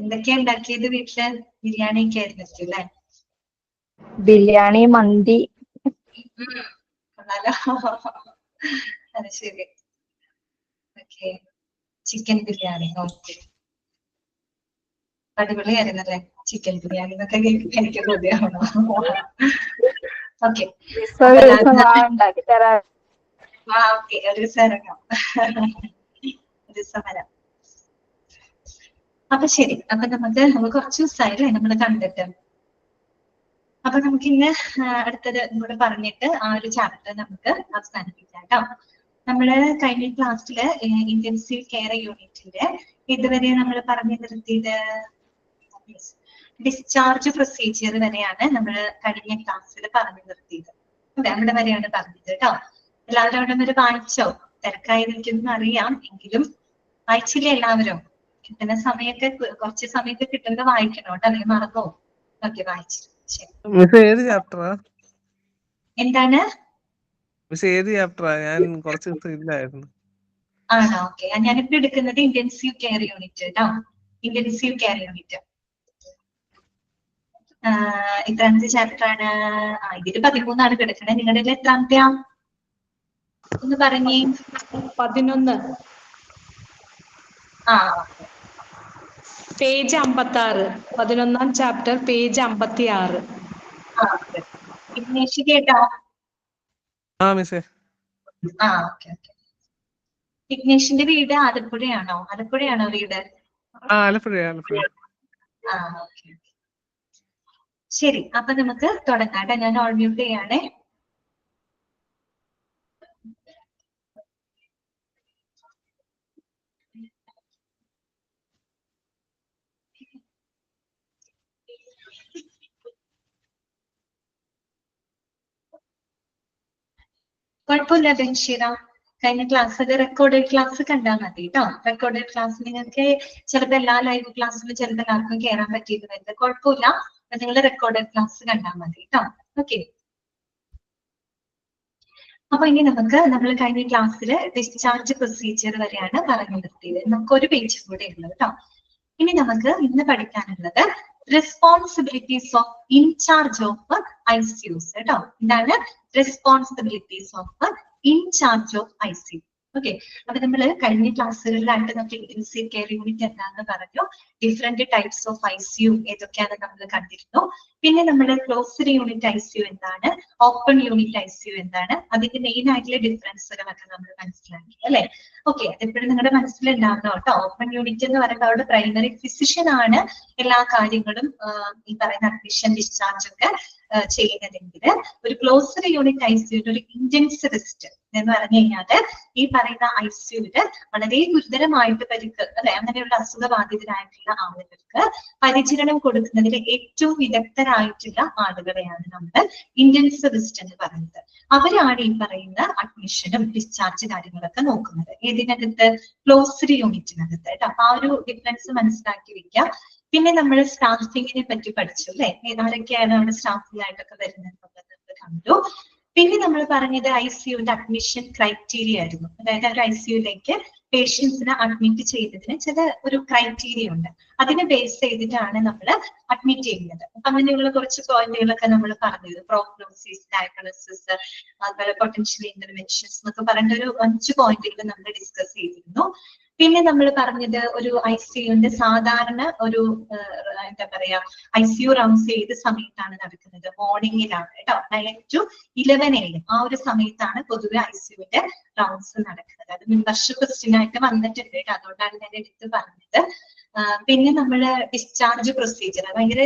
എന്തൊക്കെയാ ഉണ്ടാക്കിയത് വീട്ടില്? ബിരിയാണി ഒക്കെ ആയിരുന്നു അല്ലേ? ബിരിയാണി, മന്തി. കൊള്ളാലോ. അത് ശരി. ഓക്കെ. ചിക്കൻ ബിരിയാണി. ഓക്കെ. അടിപൊളിയായിരുന്നല്ലേ ചിക്കൻ ബിരിയാണി എന്നൊക്കെ കേൾക്കുമ്പോൾ എനിക്ക് കൊതിയാവണോ? ഓക്കെ. ഒരു ദിവസം ഉണ്ടാക്കി തരാം. ഓക്കെ, ഒരു ദിവസം ഇറങ്ങാം. ഒരു ദിവസം വരാം. അപ്പൊ ശരി. അപ്പൊ നമ്മൾ കുറച്ച് ദിവസമായില്ലേ നമ്മള് കണ്ടിട്ട്. അപ്പൊ നമുക്ക് ഇന്ന് അടുത്തത് കൂടെ പറഞ്ഞിട്ട് ആ ഒരു ചാപ്റ്റർ നമുക്ക് അവസാനിപ്പിക്കാം കേട്ടോ. നമ്മള് കഴിഞ്ഞ ക്ലാസ്സില് ഇന്റൻസീവ് കെയർ യൂണിറ്റിന്റെ ഇതുവരെ നമ്മൾ പറഞ്ഞു നിർത്തിയത് ഡിസ്ചാർജ് പ്രൊസീജിയർ വരെയാണ് നമ്മൾ കഴിഞ്ഞ ക്ലാസ്സിൽ പറഞ്ഞു നിർത്തിയത്. അതെ, അവിടെ വരെയാണ് പറഞ്ഞത് കേട്ടോ. എല്ലാവരും അവിടെ വരെ വായിച്ചോ? തിരക്കായിരിക്കും അറിയാം, എങ്കിലും വായിച്ചില്ലേ എല്ലാവരും? കിട്ടുന്ന സമയൊക്കെ കുറച്ച് സമയത്ത് കിട്ടുന്നത് വായിക്കണം കേട്ടോ, അല്ലെങ്കിൽ മറന്നോ? ഓക്കെ, വായിച്ചു. എന്താണ് ആണോ? ഓക്കെ, ഞാനിപ്പോ എടുക്കുന്നത് ഇന്റൻസീവ് കെയർ യൂണിറ്റ് കേട്ടോ. ഇന്റൻസീവ് കെയർ യൂണിറ്റ് എത്രാമത്തെ ചാപ്റ്റർ ആണ്? ഇതിൽ 13 കിടക്കണേ. നിങ്ങളുടെ എത്രാമത്തെയാ ഒന്ന് പറഞ്ഞേ. 11. പേജ് 56. 11ാം chapter, page 56. വിഘ്നേഷ് കേട്ടോ? ഓക്കെ. വിഘ്നേഷിന്റെ വീട് ആലപ്പുഴയാണോ? ആലപ്പുഴയാണോ വീട്? ഓക്കെ. ശരി, അപ്പൊ നമുക്ക് തുടങ്ങാം. ഞാൻ ഓൾ മ്യൂട്ട് ചെയ്യാണേ. കുഴപ്പമില്ല ബൻഷീറ, കഴിഞ്ഞ ക്ലാസ്സിൽ റെക്കോർഡഡ് ക്ലാസ് കണ്ടാൽ മതി കേട്ടോ. റെക്കോർഡഡ് ക്ലാസ് നിങ്ങൾക്ക് ചിലപ്പോൾ എല്ലാ ലൈവ് ക്ലാസ്സിലും ചിലപ്പോൾ എല്ലാവർക്കും കയറാൻ പറ്റിയിരുന്നത്. കുഴപ്പമില്ല, നിങ്ങൾ റെക്കോർഡഡ് ക്ലാസ് കണ്ടാൽ മതി കേട്ടോ. ഓക്കെ. അപ്പൊ ഇനി നമ്മൾ കഴിഞ്ഞ ക്ലാസ്സിൽ ഡിസ്ചാർജ് പ്രൊസീജിയർ വരെയാണ് പറഞ്ഞു നിർത്തിയത്. നമുക്ക് ഒരു പേജ് കൂടെ ഉള്ളത് കേട്ടോ. ഇനി നമുക്ക് ഇന്ന് പഠിക്കാനുള്ളത് responsibilities of incharge of ICUs കേട്ടോ. എന്താണ് responsibilities of incharge of ICU? Okay. അപ്പൊ നമ്മൾ കഴിഞ്ഞ ക്ലാസ്സുകളിലായിട്ട് നമുക്ക് ഇന്റൻസീവ് കെയർ യൂണിറ്റ് എന്താണെന്ന് പറഞ്ഞു. ഡിഫറെന്റ് ടൈപ്സ് ഓഫ് ICU ഏതൊക്കെയാണ് നമ്മൾ കണ്ടിരുന്നു. പിന്നെ നമ്മുടെ ക്ലോസ്ഡ് യൂണിറ്റ് ICU എന്താണ്, ഓപ്പൺ യൂണിറ്റ് ICU എന്താണ്, അതിന്റെ മെയിൻ ആയിട്ടുള്ള ഡിഫറൻസുകളൊക്കെ നമ്മൾ മനസ്സിലാക്കി അല്ലെ. ഓക്കെ, അതെപ്പോഴും നിങ്ങളുടെ മനസ്സിലുണ്ടാവണം കേട്ടോ. ഓപ്പൺ യൂണിറ്റ് എന്ന് പറയുമ്പോൾ അവിടെ പ്രൈമറി ഫിസിഷ്യൻ ആണ് എല്ലാ കാര്യങ്ങളും ഈ പറയുന്ന അഡ്മിഷൻ ഡിസ്ചാർജ് ഒക്കെ ചെയ്യുന്നതെങ്കിൽ, ഒരു ക്ലോസ്ഡ് യൂണിറ്റ് ICU ഒരു ഇന്റൻസിവിസ്റ്റ് എന്ന് പറഞ്ഞു കഴിഞ്ഞാല് ഈ പറയുന്ന ICUവില് വളരെ ഗുരുതരമായിട്ട് പരിക്ക് അല്ലെ അങ്ങനെയുള്ള അസുഖബാധിതരായിട്ടുള്ള ആളുകൾക്ക് പരിചരണം കൊടുക്കുന്നതിൽ ഏറ്റവും വിദഗ്ധരായിട്ടുള്ള ആളുകളെയാണ് നമ്മൾ ഇന്റൻസിവിസ്റ്റ് എന്ന് പറയുന്നത്. അവരാണ് ഈ പറയുന്ന അഡ്മിഷനും ഡിസ്ചാർജ് കാര്യങ്ങളൊക്കെ നോക്കുന്നത്. ഏതിനകത്ത്? ക്ലോസ്ഡ് യൂണിറ്റിനകത്ത് കേട്ടോ. അപ്പൊ ആ ഒരു ഡിഫറൻസ് മനസ്സിലാക്കി വെക്കാം. പിന്നെ നമ്മൾ സ്റ്റാഫിങ്ങിനെ പറ്റി പഠിച്ചു അല്ലെ. ആരൊക്കെയാണ് അവിടെ സ്റ്റാഫിലായിട്ടൊക്കെ വരുന്നത് നമ്മൾ കണ്ടു. പിന്നെ നമ്മൾ പറഞ്ഞത് ICUവിന്റെ അഡ്മിഷൻ ക്രൈറ്റീരിയ ആയിരുന്നു. അതായത് ഒരു ICUവിലേക്ക് പേഷ്യൻസിനെ അഡ്മിറ്റ് ചെയ്യുന്നതിന് ചില ഒരു ക്രൈറ്റീരിയ ഉണ്ട്. അതിനെ ബേസ് ചെയ്തിട്ടാണ് നമ്മൾ അഡ്മിറ്റ് ചെയ്യുന്നത്. അപ്പൊ അങ്ങനെയുള്ള കുറച്ച് പോയിന്റുകളൊക്കെ നമ്മൾ പറഞ്ഞത്. പ്രോഗ്നോസിസ്, ഡയഗ്നോസിസ്, അതുപോലെ പൊട്ടൻഷ്യൽ ഇന്റർവെൻഷൻസ് എന്നൊക്കെ പറഞ്ഞ ഒരു 5 പോയിന്റുകൾ നമ്മൾ ഡിസ്കസ് ചെയ്തിരുന്നു. പിന്നെ നമ്മൾ പറഞ്ഞത് ഒരു ICUവിന്റെ സാധാരണ ഒരു എന്താ പറയാ ICU റൗണ്ട്സ് ഏത് സമയത്താണ് നടക്കുന്നത്? മോർണിംഗിലാണ് കേട്ടോ. 9 to 11 AM ആ ഒരു സമയത്താണ് പൊതുവെ ICUവിന്റെ റൗണ്ട്സ് നടക്കുന്നത്. അത് മുൻവർഷ ക്വസ്റ്റ്യൻ ആയിട്ട് വന്നിട്ടുണ്ട് കേട്ടോ. അതുകൊണ്ടാണ് ഞാൻ എടുത്ത് പറഞ്ഞത്. പിന്നെ നമ്മള് ഡിസ്ചാർജ് പ്രൊസീജിയർ ഭയങ്കര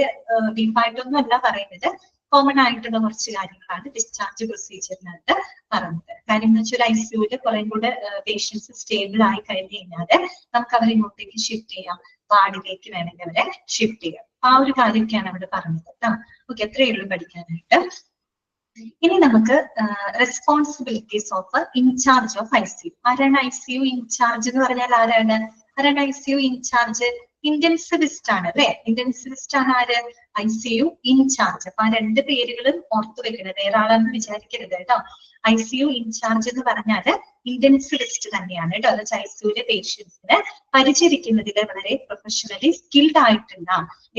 ഡീപ്പായിട്ടൊന്നും അല്ല പറയുന്നത്. കോമൺ ആയിട്ടുള്ള കുറച്ച് കാര്യങ്ങളാണ് ഡിസ്ചാർജ് പ്രൊസീജിയറിനകത്ത് പറഞ്ഞത്. കാര്യം എന്ന് വെച്ചാൽ ICUവിൽ കുറെ കൂടെ പേഷ്യൻസ് സ്റ്റേബിൾ ആയി കഴിഞ്ഞ് കഴിഞ്ഞാല് നമുക്ക് അവരെ ഇങ്ങോട്ടേക്ക് ഷിഫ്റ്റ് ചെയ്യാം, വാർഡിലേക്ക് വേണമെങ്കിൽ അവരെ ഷിഫ്റ്റ് ചെയ്യാം. ആ ഒരു കാര്യമൊക്കെയാണ് അവിടെ പറഞ്ഞത് കേട്ടോ. ഓക്കെ, അത്രയേ ഉള്ളൂ പഠിക്കാനായിട്ട്. ഇനി നമുക്ക് responsibilities of incharge of ICU. ആരാണ് ICU ഇൻചാർജ് എന്ന് പറഞ്ഞാൽ? ആരാണ് ICU ഇൻചാർജ്? ഇന്റൻസിവിസ്റ്റ് ആണ് അല്ലെ. ഇന്റൻസിവിസ്റ്റ് ആണ് ആര്? ICU incharge. അപ്പൊ ആ രണ്ട് പേരുകളും ഓർത്തു വെക്കണം, വേറെ ആളാണെന്ന് വിചാരിക്കരുത് കേട്ടോ. ICU ഇൻചാർജ് എന്ന് പറഞ്ഞാല് ഇന്റൻസിവിസ്റ്റ് തന്നെയാണ് കേട്ടോ. അത് ICUലെ പേഷ്യൻസിനെ പരിചരിക്കുന്നതിൽ വളരെ പ്രൊഫഷണലി സ്കിൽഡ് ആയിട്ടുള്ള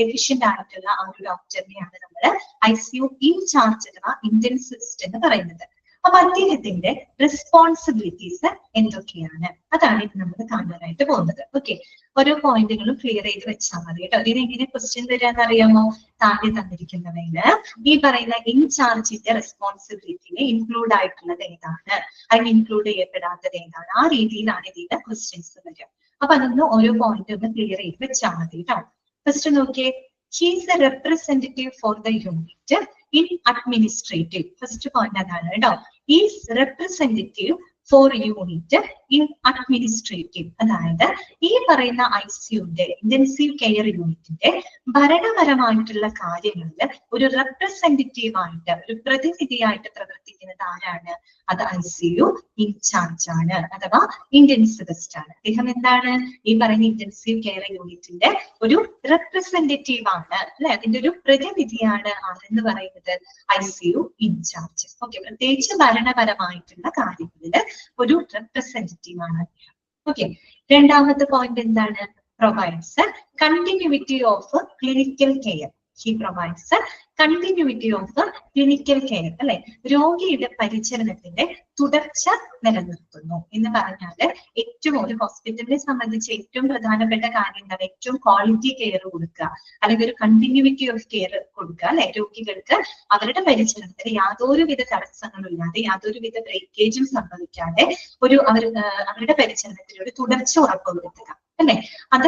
എഫിഷ്യന്റ് ആയിട്ടുള്ള ആ ഒരു ഡോക്ടറിനെയാണ് നമ്മൾ ICU ഇൻചാർജ് അഥവാ ഇന്റൻസിവിസ്റ്റ് എന്ന് പറയുന്നത്. അപ്പൊ അദ്ദേഹത്തിന്റെ റെസ്പോൺസിബിലിറ്റീസ് എന്തൊക്കെയാണ്, അതാണ് ഇത് നമ്മൾ കാണാനായിട്ട് പോകുന്നത്. ഓക്കെ, ഓരോ പോയിന്റുകളും ക്ലിയർ ചെയ്ത് വെച്ചാൽ മതി കേട്ടോ. ഇതിന് എങ്ങനെ ക്വസ്റ്റ്യൻ വരാന്ന് അറിയാമോ? താഴെ തന്നിരിക്കുന്നവയില് ഈ പറയുന്ന ഇൻചാർജിന്റെ റെസ്പോൺസിബിലിറ്റിനെ ഇൻക്ലൂഡ് ആയിട്ടുള്ളത് ഏതാണ്, അതിന് ഇൻക്ലൂഡ് ചെയ്യപ്പെടാത്തത് ഏതാണ്, ആ രീതിയിലാണ് ഇതിന്റെ ക്വസ്റ്റ്യൻസ് വരിക. അപ്പൊ അതൊന്ന് ഓരോ പോയിന്റ് ഒന്ന് ക്ലിയർ ചെയ്ത് വെച്ചാൽ മതി കേട്ടോ. ഫസ്റ്റ് നോക്കിയേ, he's a representative for the unit in administrative. First point അതാണ് കേട്ടോ. Is representative for unit in administrative. അതായത് ഈ പറയുന്ന ICUന്റെ ഇന്റൻസീവ് കെയർ യൂണിറ്റിന്റെ ഭരണപരമായിട്ടുള്ള കാര്യങ്ങളിൽ ഒരു റെപ്രസെന്റേറ്റീവ് ആയിട്ട്, ഒരു പ്രതിനിധിയായിട്ട് പ്രവർത്തിക്കുന്നത് ആരാണ്? അത് ICU ഇൻചാർജ് ആണ് അഥവാ ഇന്റൻസിവിസ്റ്റ് ആണ്. അദ്ദേഹം എന്താണ്? ഈ പറയുന്ന ഇന്റൻസീവ് കെയർ യൂണിറ്റിന്റെ ഒരു റെപ്രസെന്റേറ്റീവ് ആണ് അല്ലെ, അതിന്റെ ഒരു പ്രതിനിധിയാണ് ആരെന്ന് പറയുന്നത് ICU ഇൻചാർജ്. ഓക്കെ, പ്രത്യേകിച്ച് ഭരണപരമായിട്ടുള്ള കാര്യങ്ങളിൽ ഒരു റെപ്രസെന്റേറ്റീവ് ആണ്. ഓക്കെ, രണ്ടാമത്തെ പോയിന്റ് എന്താണ്? Provides continuity of clinical care. He provides continuity of clinical care അല്ലെ, രോഗിയുടെ പരിചരണത്തിന്റെ തുടർച്ച നിലനിർത്തുന്നു എന്ന് പറഞ്ഞാല് ഏറ്റവും ഒരു ഹോസ്പിറ്റലിനെ സംബന്ധിച്ച് ഏറ്റവും പ്രധാനപ്പെട്ട കാര്യം എന്താണ്? ഏറ്റവും ക്വാളിറ്റി കെയർ കൊടുക്കുക, അല്ലെങ്കിൽ ഒരു കണ്ടിന്യൂവിറ്റി ഓഫ് കെയർ കൊടുക്കുക അല്ലെ. രോഗികൾക്ക് അവരുടെ പരിചരണത്തിന് യാതൊരുവിധ തടസ്സങ്ങളും ഇല്ലാതെ, യാതൊരുവിധ ബ്രേക്കേജും സംഭവിക്കാതെ അവരുടെ പരിചരണത്തിന് ഒരു തുടർച്ച ഉറപ്പുവരുത്തുക അല്ലെ. അത്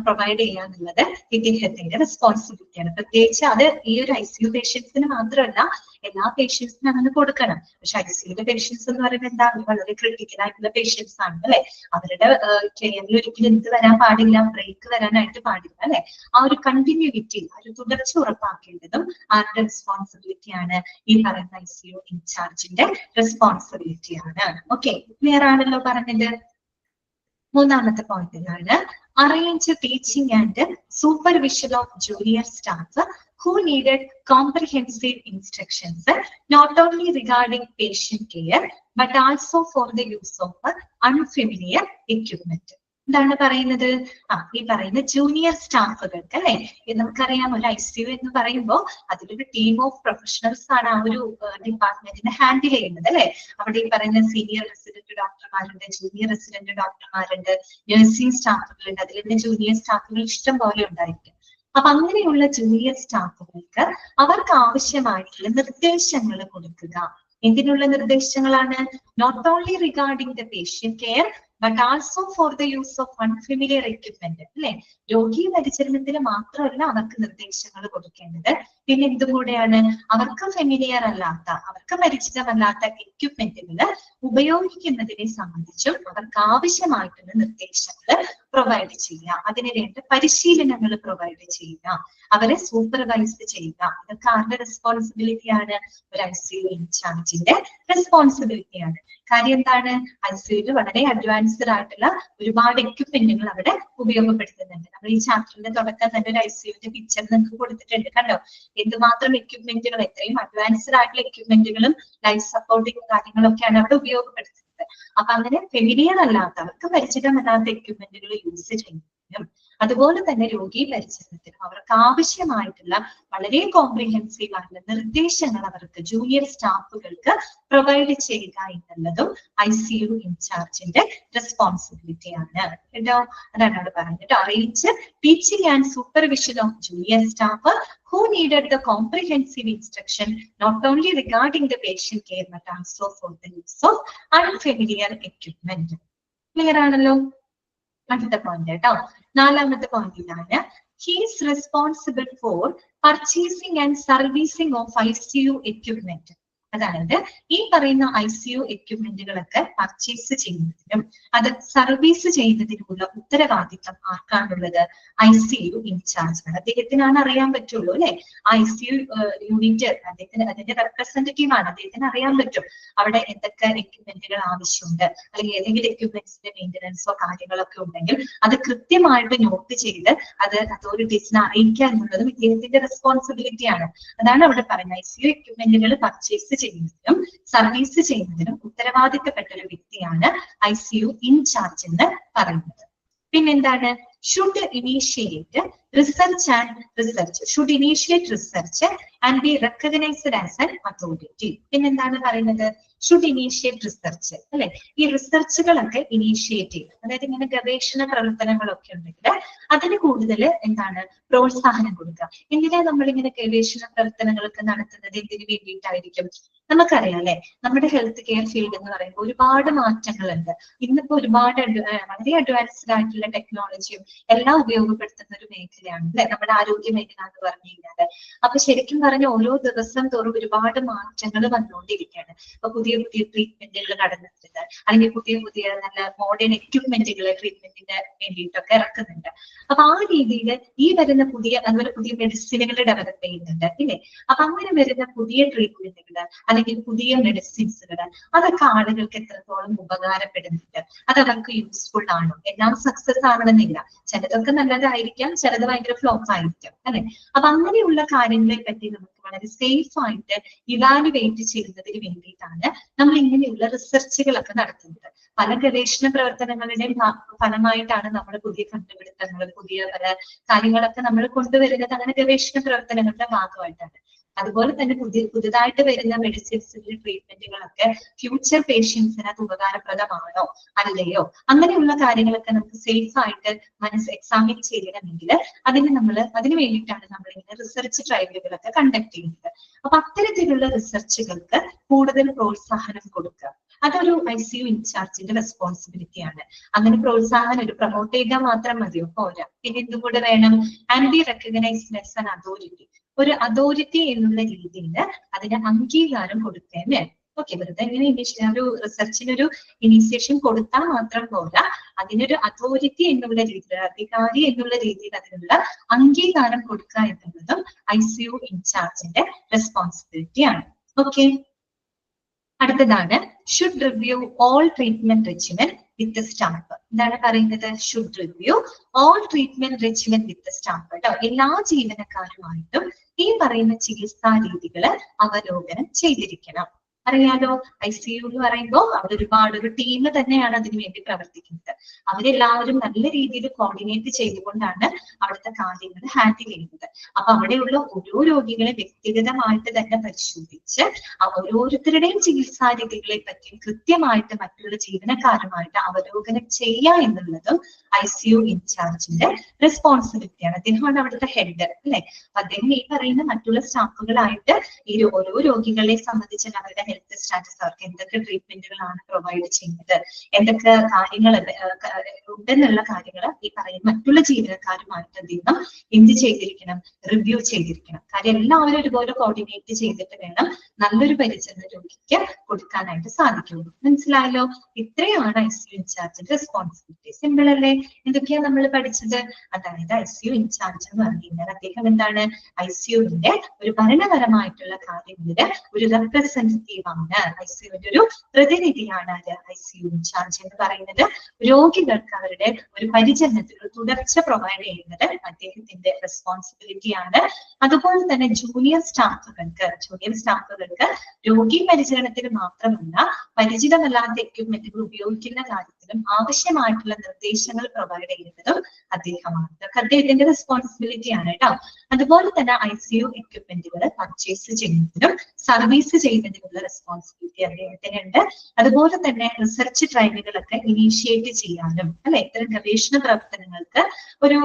പ്രൊവൈഡ് ചെയ്യാന്നുള്ളത് ഇദ്ദേഹത്തിന്റെ റെസ്പോൺസിബിലിറ്റിയാണ്. പ്രത്യേകിച്ച് അത് ഈ ഒരു ICU പേഷ്യൻസിന് മാത്രമല്ല, എല്ലാ പേഷ്യൻസിനും അങ്ങനെ കൊടുക്കണം. പക്ഷെ ICUലെ പേഷ്യൻസ് എന്ന് പറയുന്നത് എന്താ? വളരെ ക്രിട്ടിക്കൽ ആയിട്ടുള്ള പേഷ്യൻസ് ആണ് അല്ലെ. അവരുടെ കെയറിൽ ഒരിക്കലും എന്ത് വരാൻ പാടില്ല? ബ്രേക്ക് വരാനായിട്ട് പാടില്ല അല്ലെ. ആ ഒരു കണ്ടിന്യൂവിറ്റി, ആ ഒരു തുടർച്ച ഉറപ്പാക്കേണ്ടതും ആരുടെ റെസ്പോൺസിബിലിറ്റിയാണ്? ഈ പറയുന്ന ICU ഇൻചാർജിന്റെ റെസ്പോൺസിബിലിറ്റിയാണ്. ഓക്കെ, ക്ലിയർ ആണല്ലോ പറഞ്ഞത്. മൂന്നാമത്തെ പോയിന്റിലാണ് arrange teaching and supervision of junior staff who needed comprehensive instructions not only regarding patient care but also for the use of unfamiliar equipment. എന്താണ് പറയുന്നത്? ഈ പറയുന്ന ജൂനിയർ സ്റ്റാഫുകൾക്ക് അല്ലെ, നമുക്കറിയാം ഒരു ICU എന്ന് പറയുമ്പോൾ അതിലൊരു ടീം ഓഫ് പ്രൊഫഷണൽസ് ആണ് ആ ഒരു ഡിപ്പാർട്ട്മെന്റിനെ ഹാൻഡിൽ ചെയ്യുന്നത് അല്ലെ. അവിടെ ഈ പറയുന്ന സീനിയർ റെസിഡന്റ് ഡോക്ടർമാരുണ്ട്, ജൂനിയർ റെസിഡന്റ് ഡോക്ടർമാരുണ്ട്, നഴ്സിംഗ് സ്റ്റാഫുകളുണ്ട്, അതിൽ തന്നെ ജൂനിയർ സ്റ്റാഫുകൾ ഇഷ്ടം പോലെ ഉണ്ടായിരിക്കും. അപ്പൊ അങ്ങനെയുള്ള ജൂനിയർ സ്റ്റാഫുകൾക്ക് അവർക്ക് ആവശ്യമായിട്ടുള്ള നിർദ്ദേശങ്ങൾ കൊടുക്കുക. എന്തിനുള്ള നിർദ്ദേശങ്ങളാണ്? Not only regarding the patient care but also for the use of unfamiliar equipment അല്ലെ. രോഗി പരിചരണത്തിന് മാത്രമല്ല അവർക്ക് നിർദ്ദേശങ്ങൾ കൊടുക്കേണ്ടത്, പിന്നെ എന്തും കൂടെയാണ്? അവർക്ക് ഫെമിലിയർ അല്ലാത്ത, അവർക്ക് പരിചിതമല്ലാത്ത എക്യുപ്മെന്റുകൾ ഉപയോഗിക്കുന്നതിനെ സംബന്ധിച്ചും അവർക്ക് ആവശ്യമായിട്ടുള്ള നിർദ്ദേശങ്ങൾ പ്രൊവൈഡ് ചെയ്യുക, അതിന് വേണ്ട പരിശീലനങ്ങൾ പ്രൊവൈഡ് ചെയ്യുക, അവരെ സൂപ്പർവൈസ് ചെയ്യുക. ഇതൊക്കെ ആരുടെ റെസ്പോൺസിബിലിറ്റിയാണ്? ഒരു ICU ഇൻചാർജിന്റെ റെസ്പോൺസിബിലിറ്റിയാണ്. കാര്യം എന്താണ്? ICUയിൽ വളരെ അഡ്വാൻസ്ഡ് ആയിട്ടുള്ള ഒരുപാട് എക്യുപ്മെന്റുകൾ അവിടെ ഉപയോഗപ്പെടുത്തുന്നുണ്ട്. നമ്മൾ ഈ ചാപ്റ്ററിന്റെ തുടക്കം തന്നെ ഒരു ICUവിന്റെ പിക്ചർ നിങ്ങൾക്ക് കൊടുത്തിട്ടുണ്ട്, കണ്ടോ? എന്തുമാത്രം എക്യുപ്മെന്റുകൾ, എത്രയും അഡ്വാൻസ്ഡ് ആയിട്ടുള്ള എക്യുപ്മെന്റുകളും ലൈഫ് സപ്പോർട്ടിങ് കാര്യങ്ങളൊക്കെയാണ് അവിടെ ഉപയോഗപ്പെടുത്തുന്നത്. അപ്പൊ അങ്ങനെ ഫെമിലിയർ അല്ലാത്തവർക്ക് പരിചിതമല്ലാത്ത എക്യുപ്മെന്റുകൾ യൂസ് ചെയ്യുന്നതിനും അതുപോലെ തന്നെ രോഗി പരിചരണത്തിനും അവർക്ക് ആവശ്യമായിട്ടുള്ള വളരെ കോംപ്രിഹെൻസീവ് ആയിട്ടുള്ള നിർദ്ദേശങ്ങൾ അവർക്ക് ജൂനിയർ സ്റ്റാഫുകൾക്ക് പ്രൊവൈഡ് ചെയ്യുക എന്നുള്ളതും ICU ഇൻചാർജിന്റെ റെസ്പോൺസിബിലിറ്റിയാണ് കേട്ടോ. അതാണ് അവിടെ പറഞ്ഞിട്ട് arrange teaching and supervision of junior staff who needed the comprehensive instruction not only regarding the patient care but also for the use of unfamiliar equipment. Clear ആണല്ലോ? അടുത്ത പോയിന്റ് കേട്ടോ. നാലാമത്തെ പോയിന്റിലാണ് he is responsible for purchasing and servicing of ICU equipment. അതായത് ഈ പറയുന്ന ICU എക്യുപ്മെന്റുകളൊക്കെ purchase ചെയ്യുന്നതിനും അത് service ചെയ്യുന്നതിനുമുള്ള ഉത്തരവാദിത്തം ആർക്കാണുള്ളത്? ICU ഇൻചാർജ് ആണ്. അദ്ദേഹത്തിനാണ് അറിയാൻ പറ്റുള്ളൂ അല്ലെ? ICU യൂണിറ്റ് അതിന്റെ റെപ്രസെന്റേറ്റീവ് ആണ്. അദ്ദേഹത്തിന് അറിയാൻ പറ്റും അവിടെ എന്തൊക്കെ എക്യുപ്മെന്റുകൾ ആവശ്യമുണ്ട്, അല്ലെങ്കിൽ ഏതെങ്കിലും എക്യുപ്മെന്റ്സിന്റെ മെയിന്റനൻസോ കാര്യങ്ങളൊക്കെ ഉണ്ടെങ്കിൽ അത് കൃത്യമായിട്ട് നോട്ട് ചെയ്ത് അത് അതോറിറ്റീസിനെ അറിയിക്കുക എന്നുള്ളതും ഇദ്ദേഹത്തിന്റെ റെസ്പോൺസിബിലിറ്റിയാണ്. അതാണ് അവിടെ പറയുന്നത്. ICU എക്യുപ്മെന്റുകൾ പർച്ചേസ് ചെയ്യുന്നതിനും സർവീസ് ചെയ്യുന്നതിനും ഉത്തരവാദിത്തപ്പെട്ട ഒരു വ്യക്തിയാണ് ICU ഇൻചാർജ് എന്ന് പറയുന്നത്. പിന്നെന്താണ്? Should initiate research and B recognised as an authority. പിന്നെന്താണ് പറയുന്നത്? ഷുഡ് ഇനീഷ്യേറ്റ് റിസർച്ച് അല്ലെ? ഈ റിസർച്ചുകളൊക്കെ ഇനീഷ്യേറ്റ് ചെയ്യും. അതായത് ഇങ്ങനെ ഗവേഷണ പ്രവർത്തനങ്ങളൊക്കെ ഉണ്ടെങ്കിൽ അതിന് കൂടുതൽ എന്താണ് പ്രോത്സാഹനം കൊടുക്കുക. എന്തിനാ നമ്മളിങ്ങനെ ഗവേഷണ പ്രവർത്തനങ്ങളൊക്കെ നടത്തുന്നത്? എന്തിനു വേണ്ടിയിട്ടായിരിക്കും? നമുക്കറിയാം അല്ലെ, നമ്മുടെ ഹെൽത്ത് കെയർ ഫീൽഡ് എന്ന് പറയുമ്പോൾ ഒരുപാട് മാറ്റങ്ങളുണ്ട്. ഇന്നിപ്പോ ഒരുപാട് വളരെ അഡ്വാൻസ്ഡ് ആയിട്ടുള്ള ടെക്നോളജിയും എല്ലാം ഉപയോഗപ്പെടുത്തുന്ന ഒരു മേഖലയാണ് അല്ലെ നമ്മുടെ ആരോഗ്യ മേഖല എന്ന് പറഞ്ഞു കഴിഞ്ഞാല്. അപ്പൊ ശരിക്കും പറഞ്ഞ ഓരോ ദിവസം തോറും ഒരുപാട് മാറ്റങ്ങൾ വന്നുകൊണ്ടിരിക്കുകയാണ്. അപ്പൊ പുതിയ പുതിയ ട്രീറ്റ്മെന്റുകൾ കടന്നിട്ടുണ്ട്, അല്ലെങ്കിൽ പുതിയ നല്ല മോഡേൺ എക്യുപ്മെന്റുകൾ ട്രീറ്റ്മെന്റിന് വേണ്ടിയിട്ടൊക്കെ ഇറക്കുന്നുണ്ട്. അപ്പൊ ആ രീതിയിൽ ഈ വരുന്ന അതുപോലെ പുതിയ മെഡിസിനുകൾ ഡെവലപ്പ് ചെയ്യുന്നുണ്ട് ഇല്ലേ? അപ്പൊ അങ്ങനെ വരുന്ന പുതിയ ട്രീറ്റ്മെന്റുകൾ അല്ലെങ്കിൽ പുതിയ മെഡിസിൻസുകൾ അതൊക്കെ ആളുകൾക്ക് എത്രത്തോളം ഉപകാരപ്പെടുന്നുണ്ട്, അത് അവർക്ക് യൂസ്ഫുൾ ആണോ? എല്ലാം സക്സസ് ആവണമെന്നില്ല, ചിലതൊക്കെ നല്ലതായിരിക്കാം, ചിലത് ഭയങ്കര ഫ്ലോപ്പ് ആയിരിക്കാം അല്ലെ? അപ്പൊ അങ്ങനെയുള്ള കാര്യങ്ങളെ പറ്റി നമുക്ക് വളരെ സേഫ് ആയിട്ട് ഇവാലുവേറ്റ് ചെയ്യുന്നതിന് വേണ്ടിയിട്ടാണ് നമ്മൾ ഇങ്ങനെയുള്ള റിസർച്ചുകളൊക്കെ നടത്തുന്നത്. പല ഗവേഷണ പ്രവർത്തനങ്ങളുടെയും ഫലമായിട്ടാണ് നമ്മൾ പുതിയ കണ്ടുപിടുത്തങ്ങൾ, പുതിയ പല കാര്യങ്ങളൊക്കെ നമ്മൾ കൊണ്ടുവരുന്നത് അങ്ങനെ ഗവേഷണ പ്രവർത്തനങ്ങളുടെ ഭാഗമായിട്ടാണ്. അതുപോലെ തന്നെ പുതുതായിട്ട് വരുന്ന മെഡിസിൻസിന്റെ ട്രീറ്റ്മെന്റുകളൊക്കെ ഫ്യൂച്ചർ പേഷ്യൻസിന് അത് ഉപകാരപ്രദമാണോ അല്ലയോ, അങ്ങനെയുള്ള കാര്യങ്ങളൊക്കെ നമുക്ക് സേഫ് ആയിട്ട് എക്സാമിൻ ചെയ്യണമെങ്കിൽ അതിന് വേണ്ടിയിട്ടാണ് നമ്മൾ ഇങ്ങനെ റിസർച്ച് ട്രയലുകളൊക്കെ കണ്ടക്ട് ചെയ്യുന്നത്. അപ്പൊ അത്തരത്തിലുള്ള റിസർച്ചുകൾക്ക് കൂടുതൽ പ്രോത്സാഹനം കൊടുക്കുക അതൊരു ICU ഇൻചാർജിന്റെ റെസ്പോൺസിബിലിറ്റിയാണ്. അങ്ങനെ പ്രോത്സാഹനം ഒരു പ്രൊമോട്ട് ചെയ്താൽ മാത്രം മതിയോ? പോരാ. പിന്നെ എന്തുകൂടെ വേണം? And B recognised as an authority. ഒരു അതോറിറ്റി എന്നുള്ള രീതിയിൽ അതിന് അംഗീകാരം കൊടുക്കുകയും വേണം. ഓക്കെ, വെറുതെ ഇങ്ങനെ ഒരു റിസർച്ചിനൊരു ഇനീഷ്യേഷൻ കൊടുത്താൽ മാത്രം പോരാ, അതിനൊരു അതോറിറ്റി എന്നുള്ള രീതിയിൽ, അധികാരി എന്നുള്ള രീതിയിൽ അതിനുള്ള അംഗീകാരം കൊടുക്കുക എന്നുള്ളതും ICU ഇൻചാർജിന്റെ റെസ്പോൺസിബിലിറ്റിയാണ്. ഓക്കെ, അടുത്തതാണ് should review all treatment regimen with staff. എന്താണ് പറയുന്നത്? Should review all treatment regimen with staff കേട്ടോ. എല്ലാ ജീവനക്കാരുമായിട്ടും ഈ പറയുന്ന ചികിത്സാ രീതികള് അവലോകനം ചെയ്തിരിക്കണം. അറിയാലോ, ICU എന്ന് പറയുമ്പോൾ അവിടെ ഒരു ടീം തന്നെയാണ് അതിനു വേണ്ടി പ്രവർത്തിക്കുന്നത്. അവരെല്ലാവരും നല്ല രീതിയിൽ കോർഡിനേറ്റ് ചെയ്തുകൊണ്ടാണ് അവിടുത്തെ കാര്യങ്ങൾ ഹാൻഡിൽ ചെയ്യുന്നത്. അപ്പൊ അവിടെയുള്ള ഓരോ രോഗികളെ വ്യക്തിഗതമായിട്ട് തന്നെ പരിശോധിച്ച് ഓരോരുത്തരുടെയും ചികിത്സാ രീതികളെ പറ്റി കൃത്യമായിട്ട് മറ്റുള്ള ജീവനക്കാരുമായിട്ട് അവലോകനം ചെയ്യുക എന്നുള്ളതും ICU ഇൻചാർജിന്റെ റെസ്പോൺസിബിലിറ്റിയാണ്. അദ്ദേഹമാണ് അവിടുത്തെ ഹെഡ് അല്ലെ? അദ്ദേഹം ഈ പറയുന്ന മറ്റുള്ള സ്റ്റാഫുകളായിട്ട് ഈ ഓരോ രോഗികളെ സംബന്ധിച്ച് അവരുടെ ഹെൽത്ത് സ്റ്റാറ്റസ്, അവർക്ക് എന്തൊക്കെ ട്രീറ്റ്മെന്റുകളാണ് പ്രൊവൈഡ് ചെയ്യുന്നത്, എന്തൊക്കെ കാര്യങ്ങൾ ഉണ്ടെന്നുള്ള കാര്യങ്ങൾ ഈ പറയുന്ന മറ്റുള്ള ജീവനക്കാരുമായിട്ട് അദ്ദേഹം എന്ത് ചെയ്തിരിക്കണം? റിവ്യൂ ചെയ്തിരിക്കണം. കാര്യം എല്ലാവരും ഒരുപോലെ കോർഡിനേറ്റ് ചെയ്തിട്ട് വേണം നല്ലൊരു പരിചരണ രോഗിക്ക് കൊടുക്കാനായിട്ട് സാധിക്കുള്ളൂ. മനസ്സിലായല്ലോ? ഇത്രയാണ് ICU ഇൻചാർജിന്റെ റെസ്പോൺസിബിലിറ്റി. സിമ്പിൾ അല്ലേ? എന്തൊക്കെയാ നമ്മൾ പഠിച്ചത്? അതായത് ICU ഇൻചാർജ് എന്ന് പറഞ്ഞു കഴിഞ്ഞാൽ അദ്ദേഹം എന്താണ്? ICUവിന്റെ ഒരു ഭരണപരമായിട്ടുള്ള കാര്യങ്ങളില് ഒരു റെപ്രസെന്റേറ്റീവ് ആണ്. ICUവിന്റെ ഒരു പ്രതിനിധിയാണ് ICU ഇൻചാർജ് എന്ന് പറയുന്നത്. രോഗികൾക്ക് അവരുടെ ഒരു പരിചരണത്തിൽ ഒരു തുടർച്ച പ്രൊവൈഡ് ചെയ്യുന്നത് അദ്ദേഹത്തിന്റെ റെസ്പോൺസിബിലിറ്റി ആണ്. അതുപോലെ തന്നെ ജൂനിയർ സ്റ്റാഫുകൾക്ക് രോഗി പരിചരണത്തിന് മാത്രമല്ല പരിചിതമല്ലാത്ത എക്യുപ്മെന്റുകൾ ഉപയോഗിക്കുന്ന കാര്യത്തിലും ആവശ്യമായിട്ടുള്ള നിർദ്ദേശങ്ങൾ പ്രൊവൈഡ് ചെയ്യുന്നതും അദ്ദേഹമാണ്. ഇതൊക്കെ അദ്ദേഹത്തിന്റെ റെസ്പോൺസിബിലിറ്റി ആണ് കേട്ടോ. അതുപോലെ തന്നെ ICU എക്യുപ്മെന്റുകൾ പർച്ചേസ് ചെയ്യുന്നതിനും സർവീസ് ചെയ്യുന്നതിനുള്ള റെസ്പോൺസിബിലിറ്റി അദ്ദേഹത്തിനുണ്ട്. അതുപോലെ തന്നെ റിസർച്ച് ട്രയലുകളൊക്കെ ഇനീഷ്യേറ്റ് ചെയ്യാനും അല്ലെ, ഇത്തരം ഗവേഷണ പ്രവർത്തനങ്ങൾക്ക് ഒരു